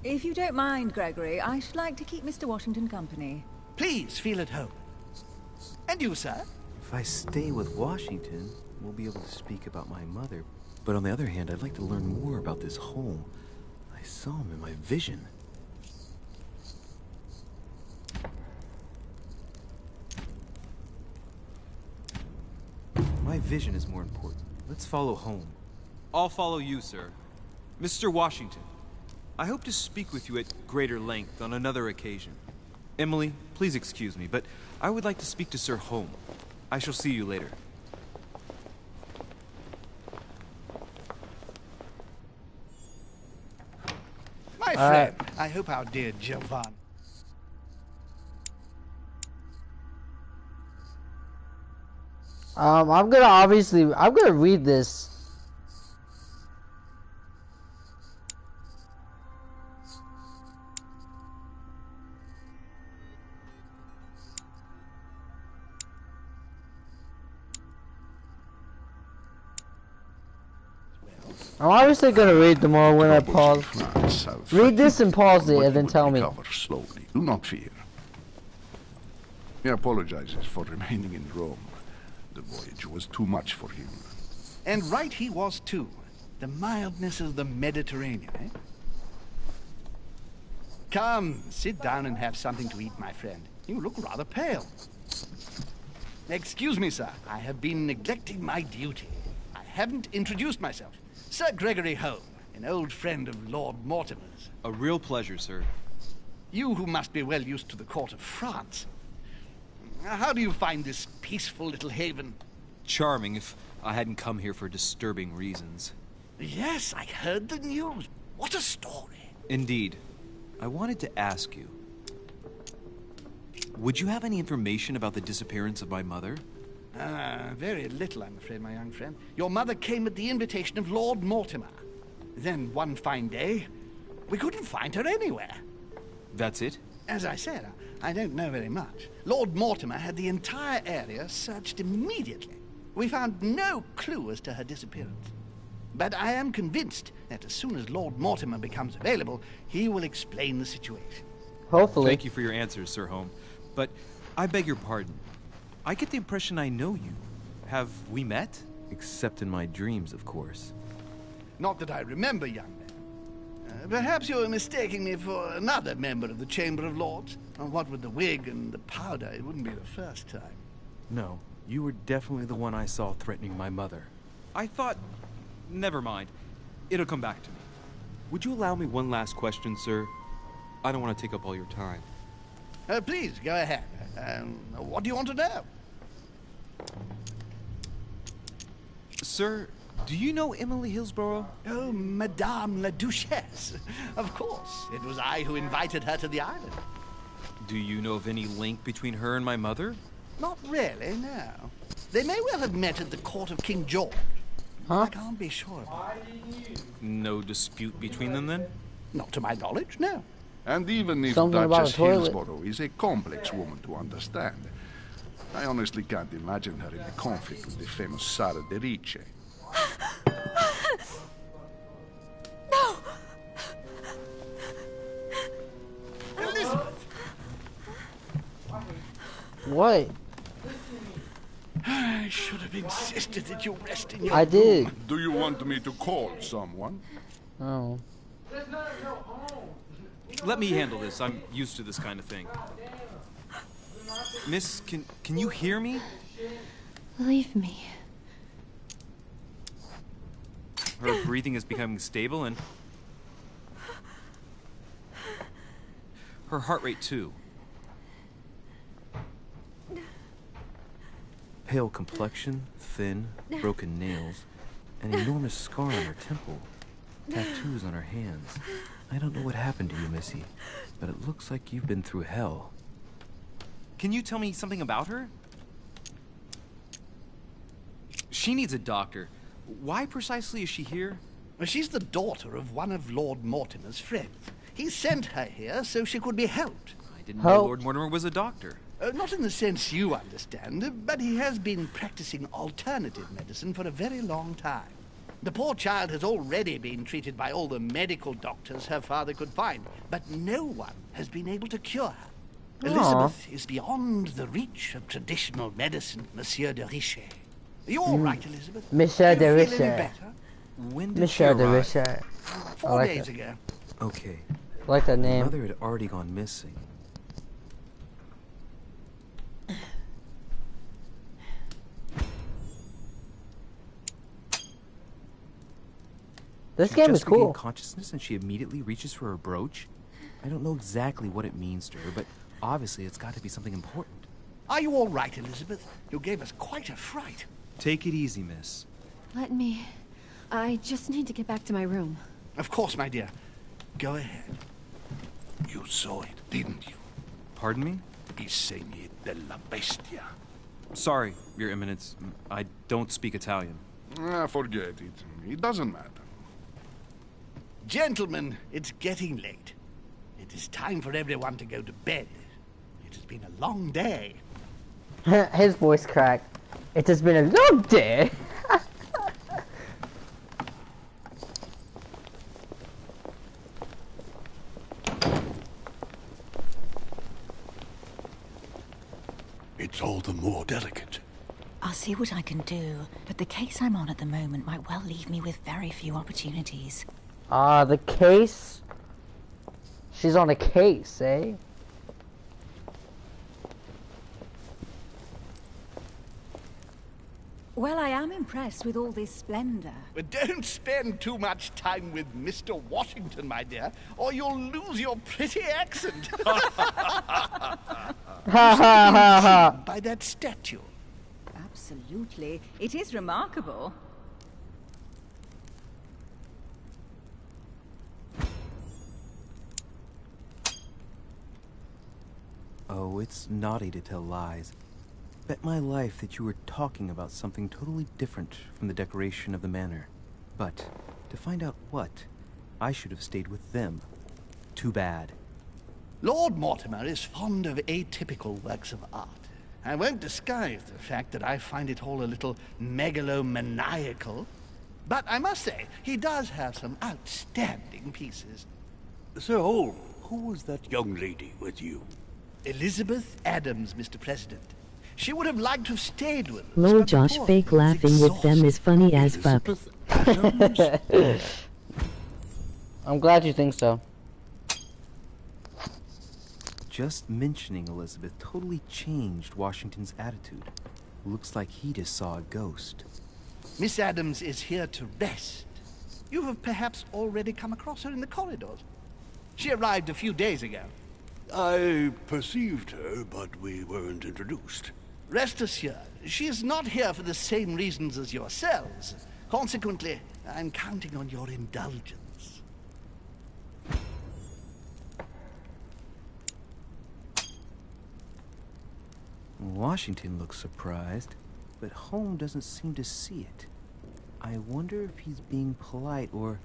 If you don't mind, Gregory, I should like to keep Mr. Washington company. Please feel at home. And you, sir? If I stay with Washington, we'll be able to speak about my mother. But on the other hand, I'd like to learn more about this Holm. I saw him in my vision. My vision is more important. Let's follow Holm. I'll follow you, sir. Mr. Washington, I hope to speak with you at greater length on another occasion. Emily, please excuse me, but I would like to speak to Sir Holm. I shall see you later. My friend, I hope our dear Giovanni... I'm gonna read this. I'm obviously gonna read them all when I pause. Read this and pause it, and then tell me. Slowly. Do not fear. He apologizes for remaining in Rome. The voyage was too much for him. And right he was too. The mildness of the Mediterranean, eh? Come, sit down and have something to eat, my friend. You look rather pale. Excuse me, sir. I have been neglecting my duty. I haven't introduced myself. Sir Gregory Holm, an old friend of Lord Mortimer's. A real pleasure, sir. You who must be well used to the court of France. How do you find this peaceful little haven? Charming, if I hadn't come here for disturbing reasons. Yes, I heard the news. What a story. Indeed. I wanted to ask you, would you have any information about the disappearance of my mother? Very little, I'm afraid, my young friend. Your mother came at the invitation of Lord Mortimer. Then, one fine day, we couldn't find her anywhere. That's it? As I said, I don't know very much. Lord Mortimer had the entire area searched immediately. We found no clue as to her disappearance. But I am convinced that as soon as Lord Mortimer becomes available, he will explain the situation. Hopefully. Thank you for your answers, Sir Holm. But I beg your pardon. I get the impression I know you. Have we met? Except in my dreams, of course. Not that I remember, young man. Perhaps you're mistaking me for another member of the Chamber of Lords. What with the wig and the powder, it wouldn't be the first time. No, you were definitely the one I saw threatening my mother. I thought... Never mind. It'll come back to me. Would you allow me one last question, sir? I don't want to take up all your time. Please, go ahead. What do you want to know? Sir, do you know Emily Hillsborough? Oh, Madame la Duchesse. Of course. It was I who invited her to the island. Do you know of any link between her and my mother? Not really, no. They may well have met at the court of King George. Huh? I can't be sure about it. No dispute between them, then? Not to my knowledge, no. And even if Something Duchess about a toilet. Hillsborough is a complex woman to understand, I honestly can't imagine her in a conflict with the famous Sara de Rice. No! Elizabeth! What? I should have insisted that you rest in your I did. Do you want me to call someone? Oh. Let me handle this. I'm used to this kind of thing. Miss, can you hear me? Leave me. Her breathing is becoming stable and her heart rate too. Pale complexion, thin, broken nails, an enormous scar on her temple, tattoos on her hands. I don't know what happened to you, Missy, but it looks like you've been through hell. Can you tell me something about her? She needs a doctor. Why precisely is she here? Well, she's the daughter of one of Lord Mortimer's friends. He sent her here so she could be helped. I didn't know Lord Mortimer was a doctor. Not in the sense you understand, but he has been practicing alternative medicine for a very long time. The poor child has already been treated by all the medical doctors her father could find, but no one has been able to cure her. Aww. Elizabeth is beyond the reach of traditional medicine, Monsieur de Riche. You're all right, Elizabeth. Monsieur de Feel any Riche. better? When did Monsieur she de arrive? Riche. 4 days ago. Okay. I like that name. Mother had already gone missing. This She game just is cool. regained consciousness and she immediately reaches for her brooch. I don't know exactly what it means to her, but obviously it's got to be something important. Are you all right, Elizabeth? You gave us quite a fright. Take it easy, miss. Let me... I just need to get back to my room. Of course, my dear. Go ahead. You saw it, didn't you? Pardon me? I segni della bestia. Sorry, Your Eminence. I don't speak Italian. Forget it. It doesn't matter. Gentlemen, it's getting late. It is time for everyone to go to bed. It has been a long day. His voice cracked. It has been a long day. It's all the more delicate. I'll see what I can do, but the case I'm on at the moment might well leave me with very few opportunities. The case? She's on a case, eh? Well, I am impressed with all this splendor. But don't spend too much time with Mr. Washington, my dear, or you'll lose your pretty accent. By that statue. Absolutely. It is remarkable. Oh, it's naughty to tell lies. Bet my life that you were talking about something totally different from the decoration of the manor. But, to find out what, I should have stayed with them. Too bad. Lord Mortimer is fond of atypical works of art. I won't disguise the fact that I find it all a little megalomaniacal. But I must say, he does have some outstanding pieces. Sir Holmes, who was that young lady with you? Elizabeth Adams, Mr. President. She would have liked to have stayed with us. Lol, but the Josh, poor fake thing's laughing with them is funny as fuck. I'm glad you think so. Just mentioning Elizabeth totally changed Washington's attitude. Looks like he just saw a ghost. Miss Adams is here to rest. You have perhaps already come across her in the corridors. She arrived a few days ago. I perceived her, but we weren't introduced. Rest assured, she is not here for the same reasons as yourselves. Consequently, I'm counting on your indulgence. Washington looks surprised, but Holmes doesn't seem to see it. I wonder if he's being polite or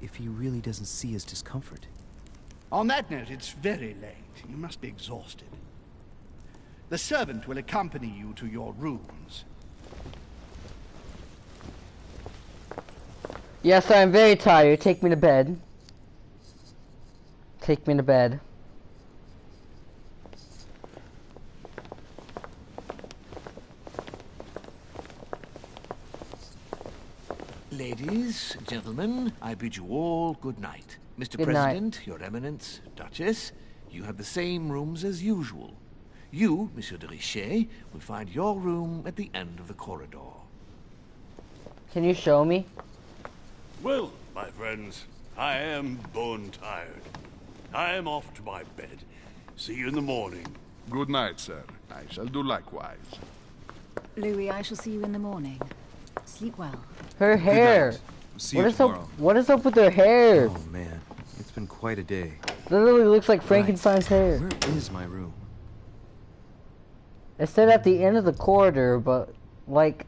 if he really doesn't see his discomfort. On that note, it's very late. You must be exhausted. The servant will accompany you to your rooms. Yes, I'm very tired. Take me to bed. Take me to bed. Ladies, gentlemen, I bid you all good night. Mr. Good President, Your Eminence, Duchess, you have the same rooms as usual. You, Monsieur de Richet, will find your room at the end of the corridor. Can you show me? Well, my friends, I am bone tired. I am off to my bed. See you in the morning. Good night, sir. I shall do likewise. Louis, I shall see you in the morning. Sleep well. Her hair. See you tomorrow. What is up with her hair? Oh man, it's been quite a day. Literally looks like Frankenstein's hair. Where is my room? It said at the end of the corridor, but like.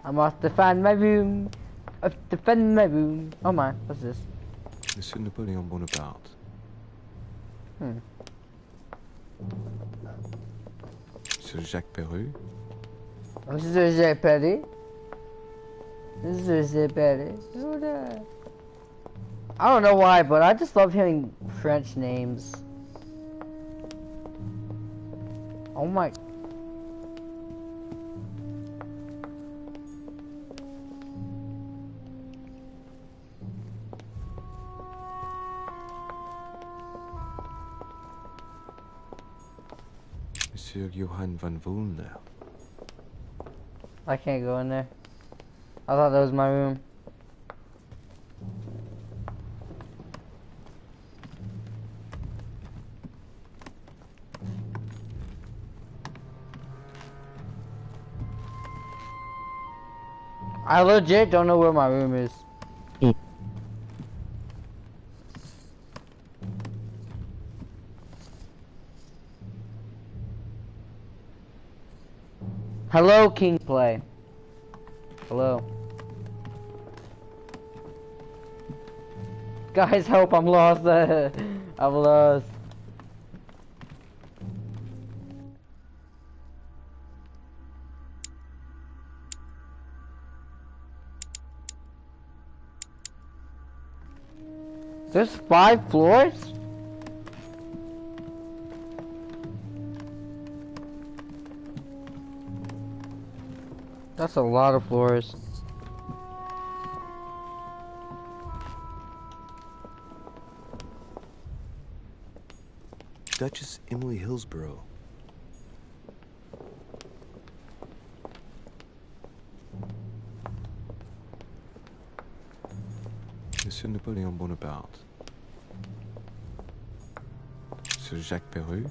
I'm off to find my room. Off to find my room. Oh my, what's this? Monsieur Napoleon Bonaparte. Monsieur Jacques Perru. Monsieur Jacques Perru. Monsieur Jacques Perru. I don't know why, but I just love hearing French names. Oh my. Monsieur Johann van Vulner. I can't go in there. I thought that was my room. I legit don't know where my room is. Hello, King Play. Hello. Guys, help, I'm lost. I'm lost. There's 5 floors? That's a lot of floors. Duchess Emily Hillsborough. Monsieur Napoleon Bonaparte. Monsieur Jacques Perru.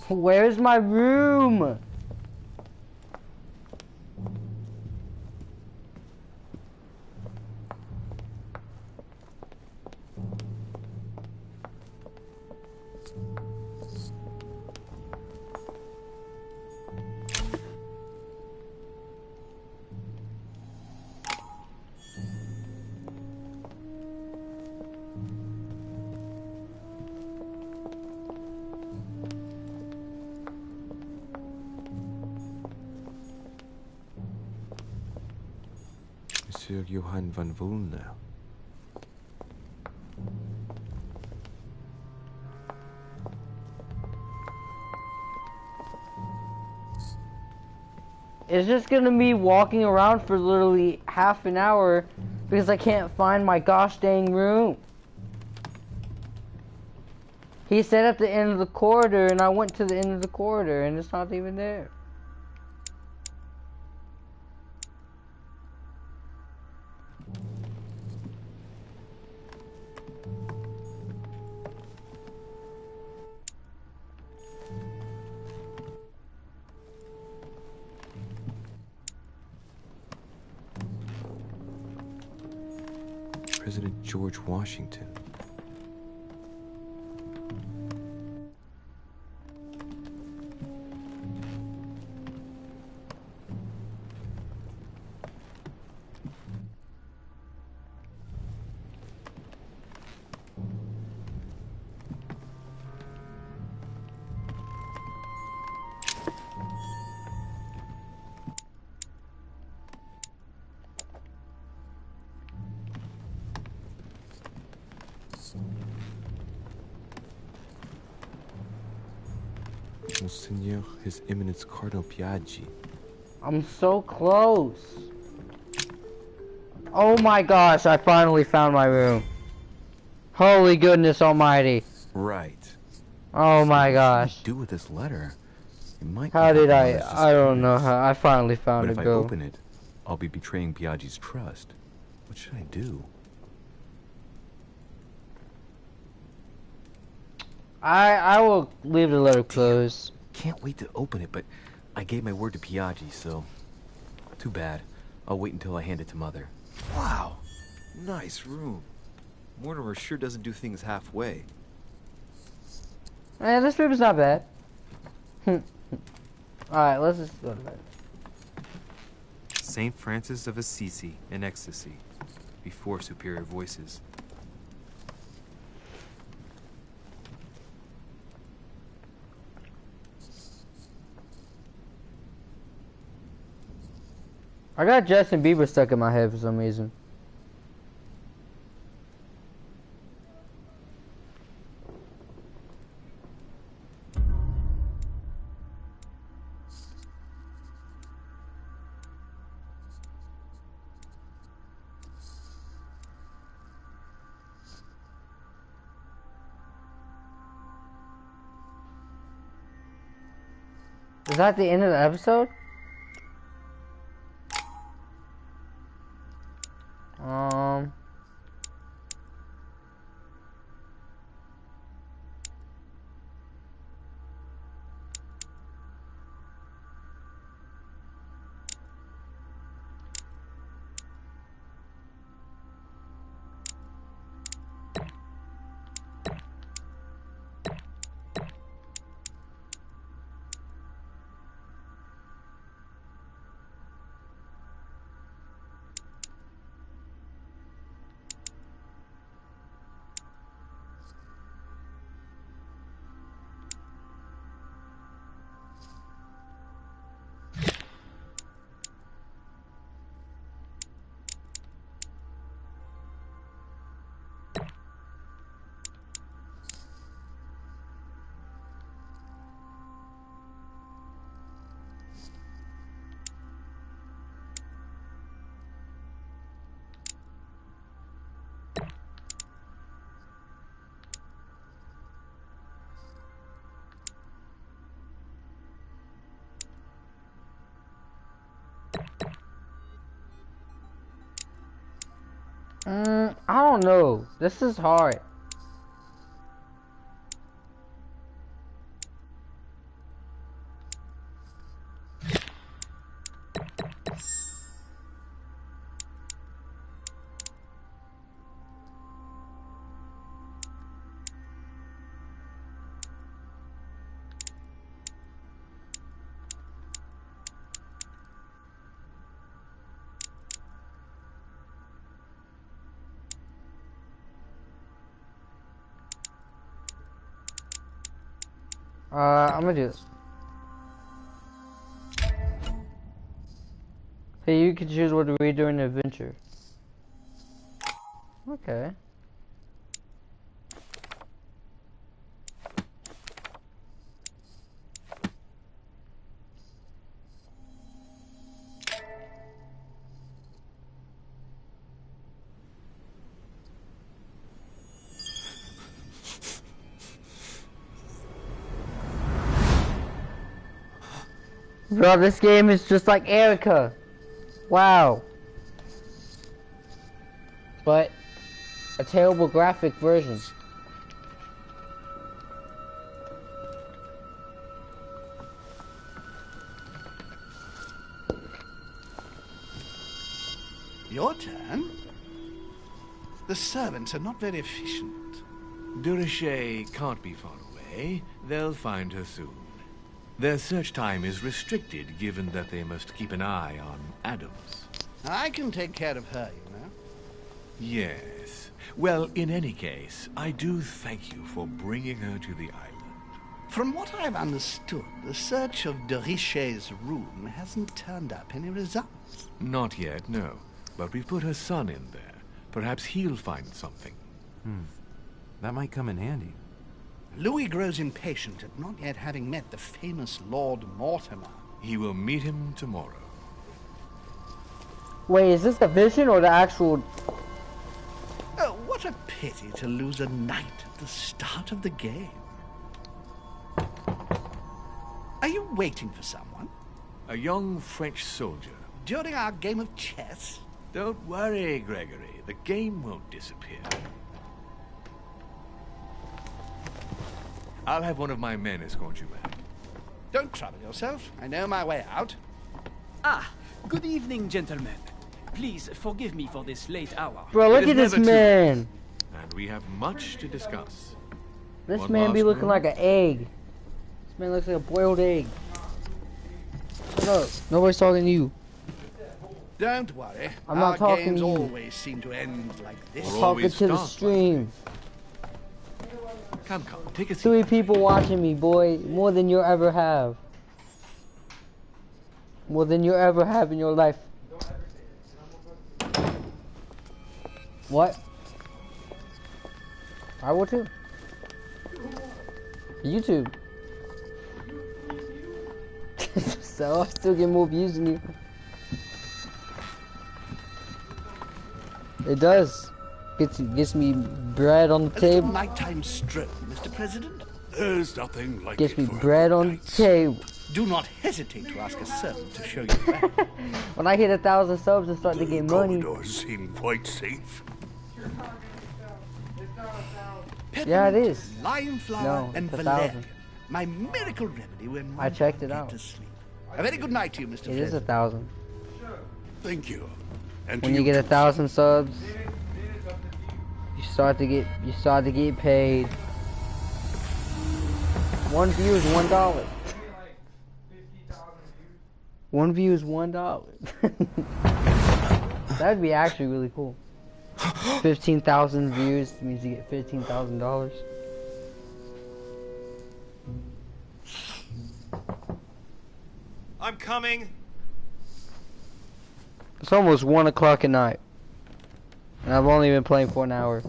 Where's my room? Monsieur Johann van Vulner. It's just gonna be walking around for literally half an hour because I can't find my gosh dang room. He said at the end of the corridor and I went to the end of the corridor and it's not even there. President George Washington. Monseigneur, His Eminence Cardinal Piaggi. I'm so close. Oh my gosh, I finally found my room. Holy goodness almighty. Right. Oh my gosh. What do with this letter? It might How did I don't know how. I finally found but a if go. I open it, I'll be betraying Piaggi's trust. What should I do? I will leave the letter closed. Can't wait to open it, but I gave my word to Piaggi, so too bad. I'll wait until I hand it to Mother. Wow, nice room. Mortimer sure doesn't do things halfway. This room is not bad. Alright, let's just go to bed. St. Francis of Assisi in ecstasy, before superior voices. I got Justin Bieber stuck in my head for some reason. Is that the end of the episode? I don't know. This is hard. I'm gonna do this. Hey, you can choose what to read during the adventure. Okay. Bro, this game is just like Erica. Wow. But a terrible graphic version. Your turn? The servants are not very efficient. Durocher can't be far away. They'll find her soon. Their search time is restricted, given that they must keep an eye on Adams. I can take care of her, you know. Yes. Well, in any case, I do thank you for bringing her to the island. From what I've understood, the search of Durocher's room hasn't turned up any results. Not yet, no. But we've put her son in there. Perhaps he'll find something. That might come in handy. Louis grows impatient at not yet having met the famous Lord Mortimer. He will meet him tomorrow. Wait, is this the vision or the actual... Oh, what a pity to lose a knight at the start of the game. Are you waiting for someone? A young French soldier. During our game of chess? Don't worry, Gregory. The game won't disappear. I'll have one of my men escort you back. Don't trouble yourself. I know my way out. Ah, good evening, gentlemen. Please forgive me for this late hour. Bro, look at this man. And we have much to discuss. This man be looking like an egg. This man looks like a boiled egg. Shut up. Nobody's talking to you. Don't worry. I'm not talking games to you. Always seem to end like this. I'm talking to the stream. Come, take a seat. 3 people watching me, boy. More than you'll ever have. More than you'll ever have in your life. What? I will too. YouTube. So I still get more views than you. It does. Gets me bread on the table. Nighttime stroll, Mr. President. There's nothing like Gets it me for bread on the table. Do not hesitate to ask a servant to show you back. When I hit 1,000 subs and start to get money. Corridors seem quite safe. Yeah, it is. Lime flour No, and it's 1,000. valerian. My miracle remedy when I checked it out. to sleep. A very good night to you, Mr. It President. is 1,000. Thank you. And When to you get too, 1,000 subs, you start to get paid. 1 view is $1. 1 view is $1. That'd be actually really cool. 15,000 views means you get $15,000. I'm coming. It's almost 1 o'clock at night, and I've only been playing for an hour.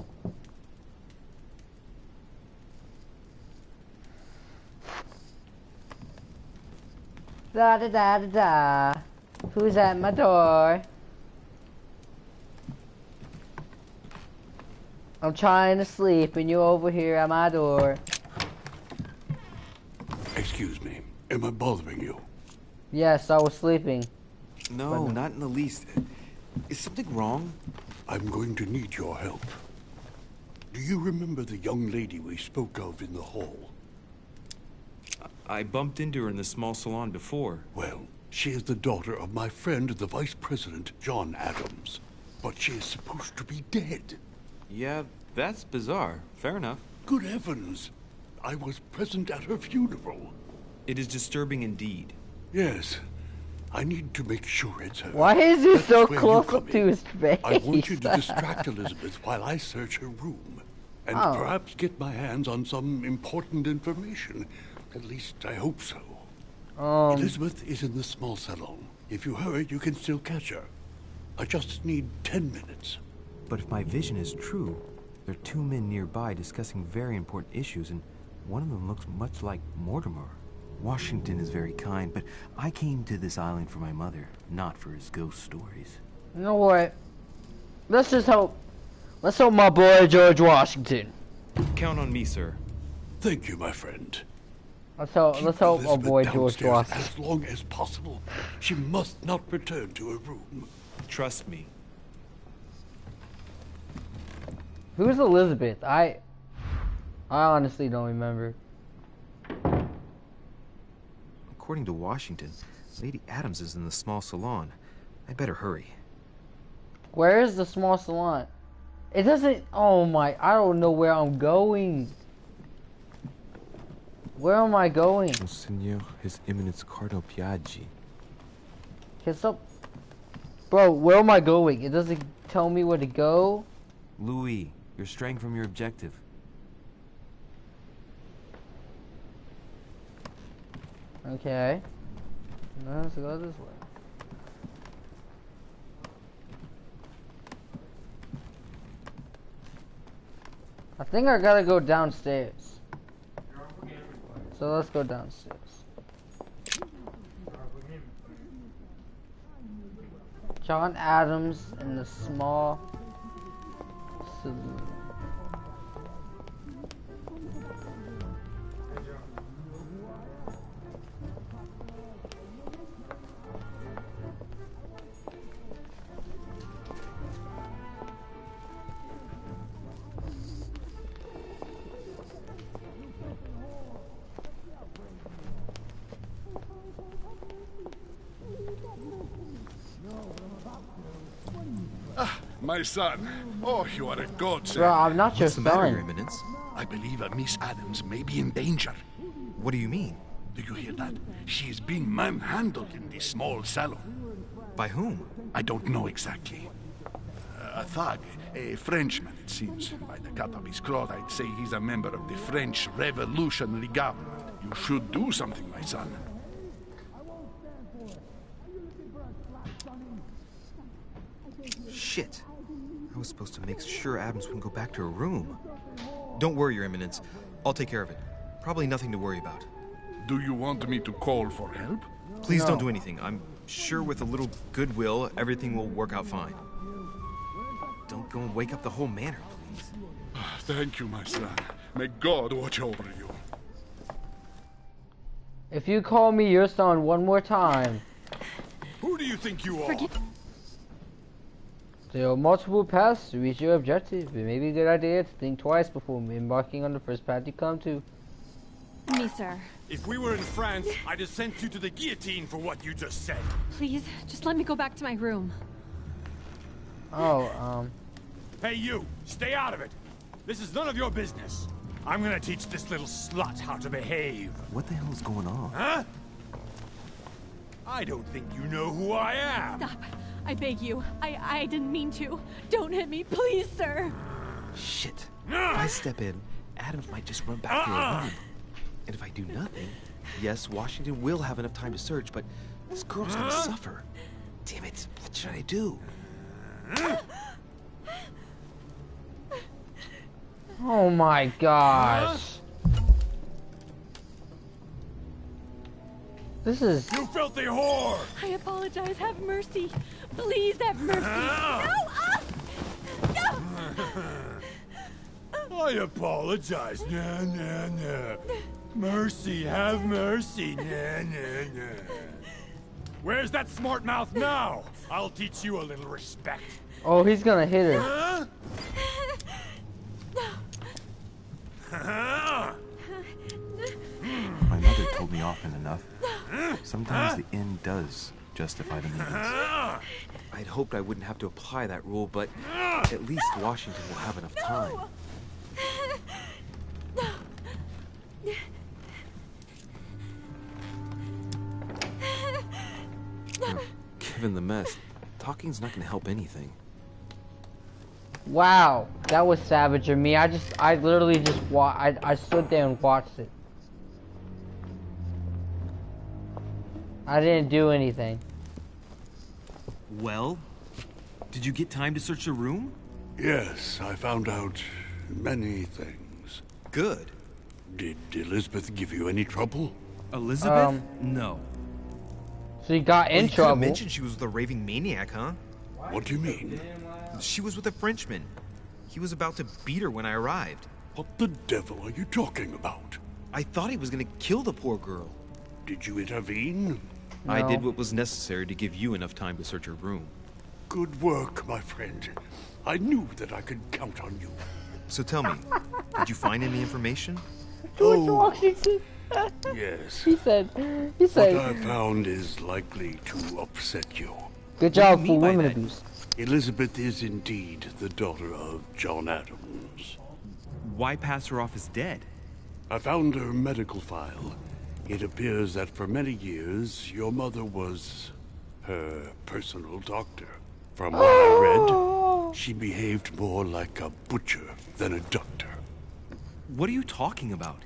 Da da da da da. Who's at my door? I'm trying to sleep, and you're over here at my door. excuse me. Am I bothering you? Yes, I was sleeping. No, not in the least. Is something wrong? I'm going to need your help. Do you remember the young lady we spoke of in the hall? I bumped into her in the small salon before. Well, she is the daughter of my friend, the Vice President, John Adams. But she is supposed to be dead. Yeah, that's bizarre. Fair enough. Good heavens! I was present at her funeral. It is disturbing indeed. Yes. I need to make sure it's her. Why is he That's so where you close come to in. his face? I want you to distract Elizabeth while I search her room. And Oh. perhaps get my hands on some important information. At least I hope so. Elizabeth is in the small salon. If you hurry, you can still catch her. I just need 10 minutes. But if my vision is true, there are 2 men nearby discussing very important issues, and one of them looks much like Mortimer. Washington is very kind, but I came to this island for my mother, not for his ghost stories. You know what? Let's just hope. Let's hope my boy George Washington. Count on me, sir. Thank you, my friend. Let's hope our Elizabeth boy George downstairs Washington. as long as possible. She must not return to her room. Trust me. Who's Elizabeth? I honestly don't remember. According to Washington, Lady Adams is in the small salon. I better hurry. Where is the small salon? It doesn't. Oh my! I don't know where I'm going. Where am I going? Monseigneur, His Eminence Cardinal Piaggi. Bro, where am I going? It doesn't tell me where to go. Louis, you're straying from your objective. Okay. Let's go this way. I think I gotta go downstairs. So let's go downstairs. John Adams in the small saloon. My son. Oh, you are a godsend. Bro, I'm not your What's the matter, son. Your Eminence? I believe a Miss Adams may be in danger. What do you mean? Do you hear that? She is being manhandled in this small salon. By whom? I don't know exactly. A thug, a Frenchman, it seems. By the cut of his cloth, I'd say he's a member of the French Revolutionary Government. You should do something, my son. Shit. I was supposed to make sure Adams wouldn't go back to her room. Don't worry, Your Eminence. I'll take care of it. Probably nothing to worry about. Do you want me to call for help? Please don't do anything. I'm sure with a little goodwill, everything will work out fine. Don't go and wake up the whole manor, please. Thank you, my son. May God watch over you. If you call me your son one more time. Who do you think you are? There are multiple paths to reach your objective. It may be a good idea to think twice before embarking on the first path you come to. Me, sir. If we were in France, I'd have sent you to the guillotine for what you just said. Please, just let me go back to my room. Oh, Hey, you! Stay out of it! This is none of your business. I'm gonna teach this little slut how to behave. What the hell is going on? Huh? I don't think you know who I am. Stop. I beg you. I didn't mean to. Don't hit me, please, sir. Shit. If I step in, Adams might just run back to her room. And if I do nothing, yes, Washington will have enough time to search, but this girl's gonna suffer. Damn it, what should I do? oh my gosh. This is... You filthy whore! I apologize. Have mercy. Please have mercy. No! No! I apologize. Nah, nah, nah. Mercy, have mercy. Nah, nah, nah. Where's that smart mouth now? I'll teach you a little respect. Oh, he's gonna hit her. My mother told me often enough. Sometimes the end does justify the means. I'd hoped I wouldn't have to apply that rule, but at least Washington will have enough time. Given the mess, talking's not gonna help anything. Wow, that was savage of me. I literally just I stood there and watched it. I didn't do anything. Well, did you get time to search the room? Yes, I found out many things. Good. Did Elizabeth give you any trouble? Elizabeth? No. She got in You trouble. mentioned she was with a raving maniac, huh? What do you mean? She was with a Frenchman. He was about to beat her when I arrived. What the devil are you talking about? I thought he was gonna kill the poor girl. Did you intervene? I did what was necessary to give you enough time to search her room. Good work, my friend. I knew that I could count on you. So tell me, did you find any information? George Washington. Yes. He said. What I found is likely to upset you. Good job for women abuse. Elizabeth is indeed the daughter of John Adams. Why pass her off as dead? I found her medical file. It appears that for many years, your mother was her personal doctor. From what I read, she behaved more like a butcher than a doctor. What are you talking about?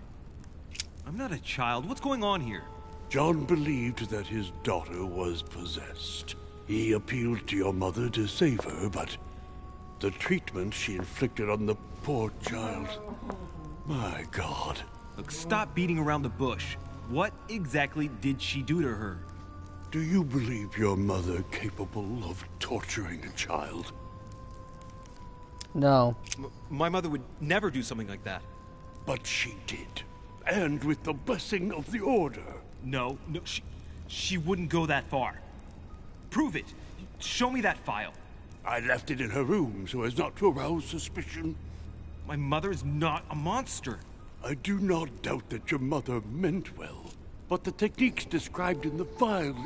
I'm not a child. What's going on here? John believed that his daughter was possessed. He appealed to your mother to save her, but The treatment she inflicted on the poor child. My God. Look, stop beating around the bush. What exactly did she do to her? Do you believe your mother capable of torturing a child? No. My mother would never do something like that. But she did. And with the blessing of the Order. No, she wouldn't go that far. Prove it. Show me that file. I left it in her room so as not to arouse suspicion. My mother is not a monster. I do not doubt that your mother meant well. But the techniques described in the file,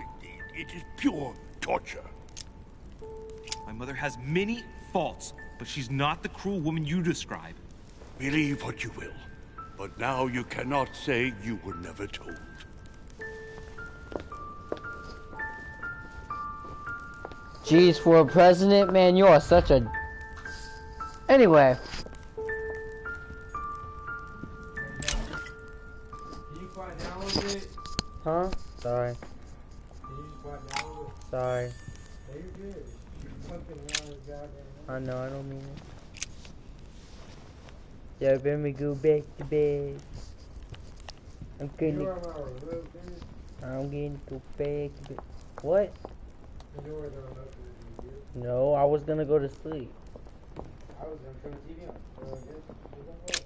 it is pure torture. My mother has many faults, but she's not the cruel woman you describe. Believe what you will, but now you cannot say you were never told. Jeez, for a president, man, you are such a... Anyway. Can you quiet down a little bit? Huh? Sorry. Can you just quiet down a little bit? Sorry. No, you're good. You're fucking around this goddamn... I know, I don't mean it. Yeah, let me go back to bed. I'm gonna... I'm gonna go back to bed. What? No, I was gonna go to sleep. I was gonna turn the TV on. So I guess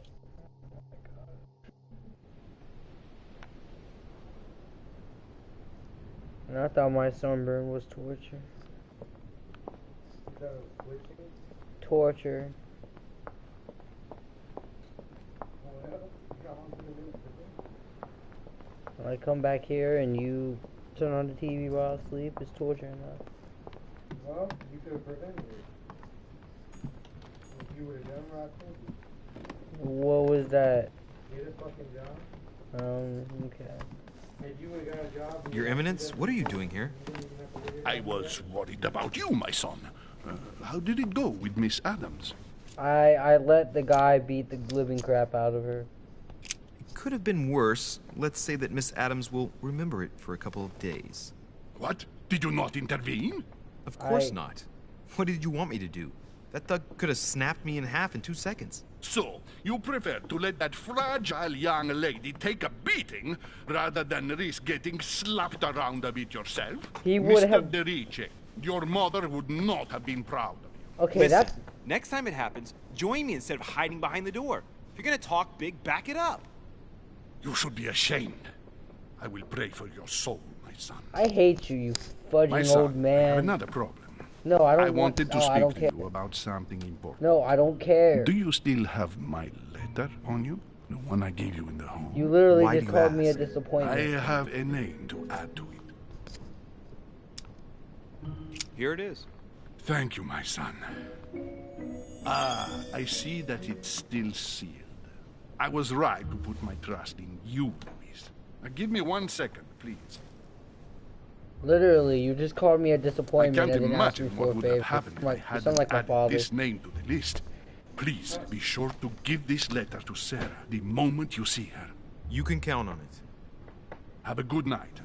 And I thought my sunburn was torture. Torture. When I come back here and you turn on the TV while I sleep, it's torture enough. well, you could have prevented it. If you would have done what I told you. What was that? Get a fucking job. Okay. If you would have got a job... Your Eminence, what are you doing here? I was worried about you, my son. How did it go with Miss Adams? I let the guy beat the living crap out of her. It could have been worse. Let's say that Miss Adams will remember it for a couple of days. What? Did you not intervene? Of course not. What did you want me to do? That thug could have snapped me in half in 2 seconds. So, you prefer to let that fragile young lady take a beating rather than risk getting slapped around a bit yourself? He would Mr. have... Derice, your mother would not have been proud of you. Okay, Listen, that's... next time it happens, join me instead of hiding behind the door. If you're gonna talk big, back it up. You should be ashamed. I will pray for your soul, my son. I hate you, you fudging My son, old man. I have another problem. No, I don't I wanted to speak to care. you about something important. No, I don't care. Do you still have my letter on you? The one I gave you in the home? You literally Why just do called you me a ask? disappointment. I have a name to add to it. Here it is. Thank you, my son. Ah, I see that it's still sealed. I was right to put my trust in you, Luis. Now give me 1 second, please. Literally, you just called me a I disappointment can't and then asked me imagine for what a would favor. have happened if I You sound hadn't like my added father. this name to the list. Please be sure to give this letter to Sarah the moment you see her. You can count on it. Have a good night.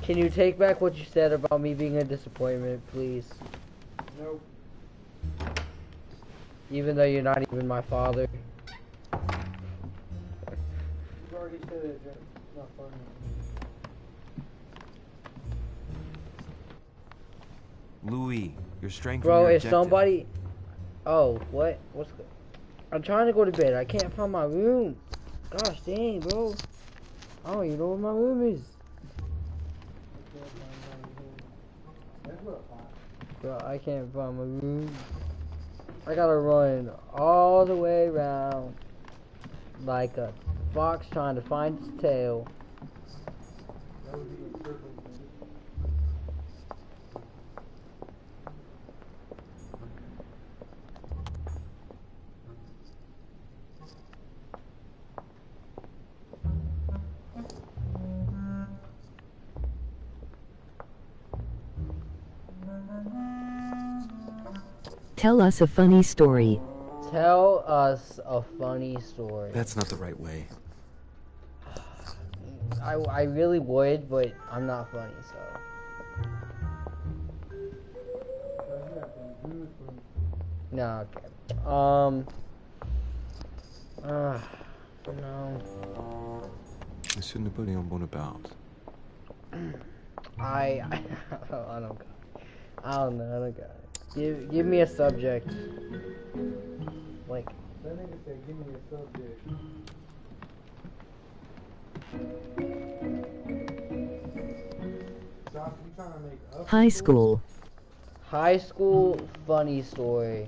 Can you take back what you said about me being a disappointment, please? Nope. Even though you're not even my father. You already said it. It's not funny. Louis, you're straying from Bro, your if objective. somebody... Oh, what? I'm trying to go to bed. I can't find my room. Gosh dang, bro. I don't even know where my room is. Bro, I can't find my room. I gotta run all the way around like a fox trying to find its tail. Tell us a funny story. Tell us a funny story. That's not the right way. I really would, but I'm not funny, so. No, okay. No. Monsieur Napoleon Bonaparte. I don't got it. I don't know. I don't got it. Give me a subject. Like. That nigga said, give me a subject. Josh, you trying to make up High school. High school funny story.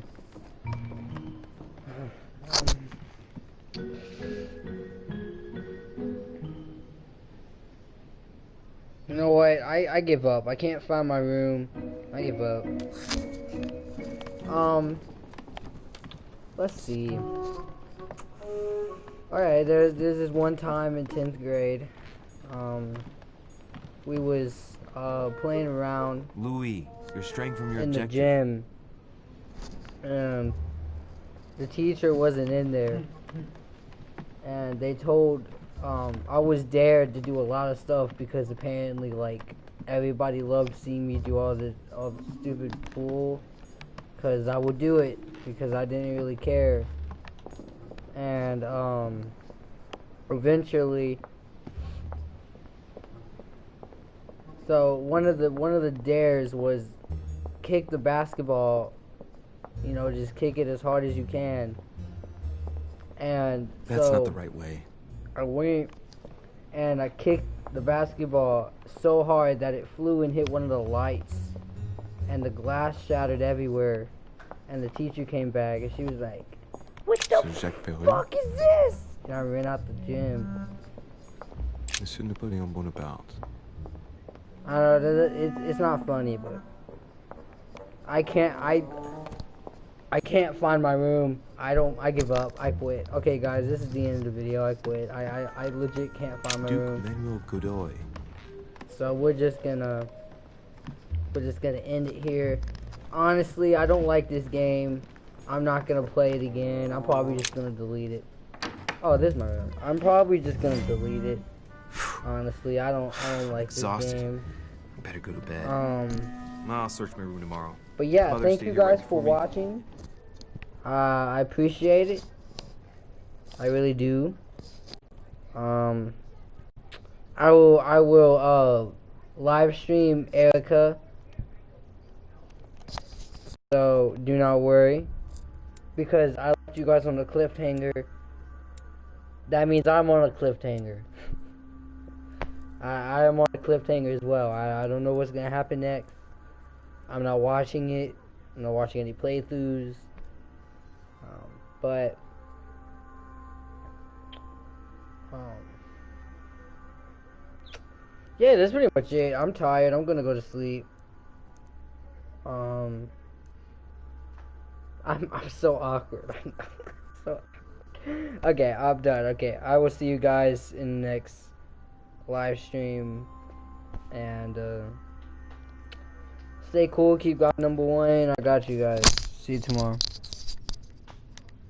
You know what? I give up. I can't find my room. I give up. Let's see. Alright, there's this one time in 10th grade. We was playing around. Louis, you're straying from your in objective. The gym. The teacher wasn't in there. And they told I was dared to do a lot of stuff because apparently like everybody loved seeing me do all the stupid bull, because I would do it because I didn't really care. And eventually, so one of the dares was kick the basketball, you know, just kick it as hard as you can. And that's so not the right way. I went and I kicked the basketball so hard that it flew and hit one of the lights, and the glass shattered everywhere. And the teacher came back and she was like, "What the fuck is this?" And I ran out the gym. Monsieur Napoleon Bonaparte. I don't know, it's not funny, but I can't find my room. I give up. I quit. Okay, guys, this is the end of the video. I quit. I legit can't find my room. Duke Manuel Godoy. So we're just gonna end it here. Honestly, I don't like this game. I'm not gonna play it again. I'm probably just gonna delete it. Oh, this is my room. I'm probably just gonna delete it. Honestly, I don't like this game. I better go to bed. I'll search my room tomorrow. But yeah, thank you guys for watching. I appreciate it. I really do. I will live stream Erica. So do not worry, because I left you guys on a cliffhanger. That means I'm on a cliffhanger. I am on a cliffhanger as well. I don't know what's gonna happen next. I'm not watching it. I'm not watching any playthroughs. But yeah, that's pretty much it. I'm tired. I'm gonna go to sleep. I'm so awkward. So okay, I'm done. Okay, I will see you guys in the next live stream, and stay cool. Keep God number one. I got you guys. See you tomorrow.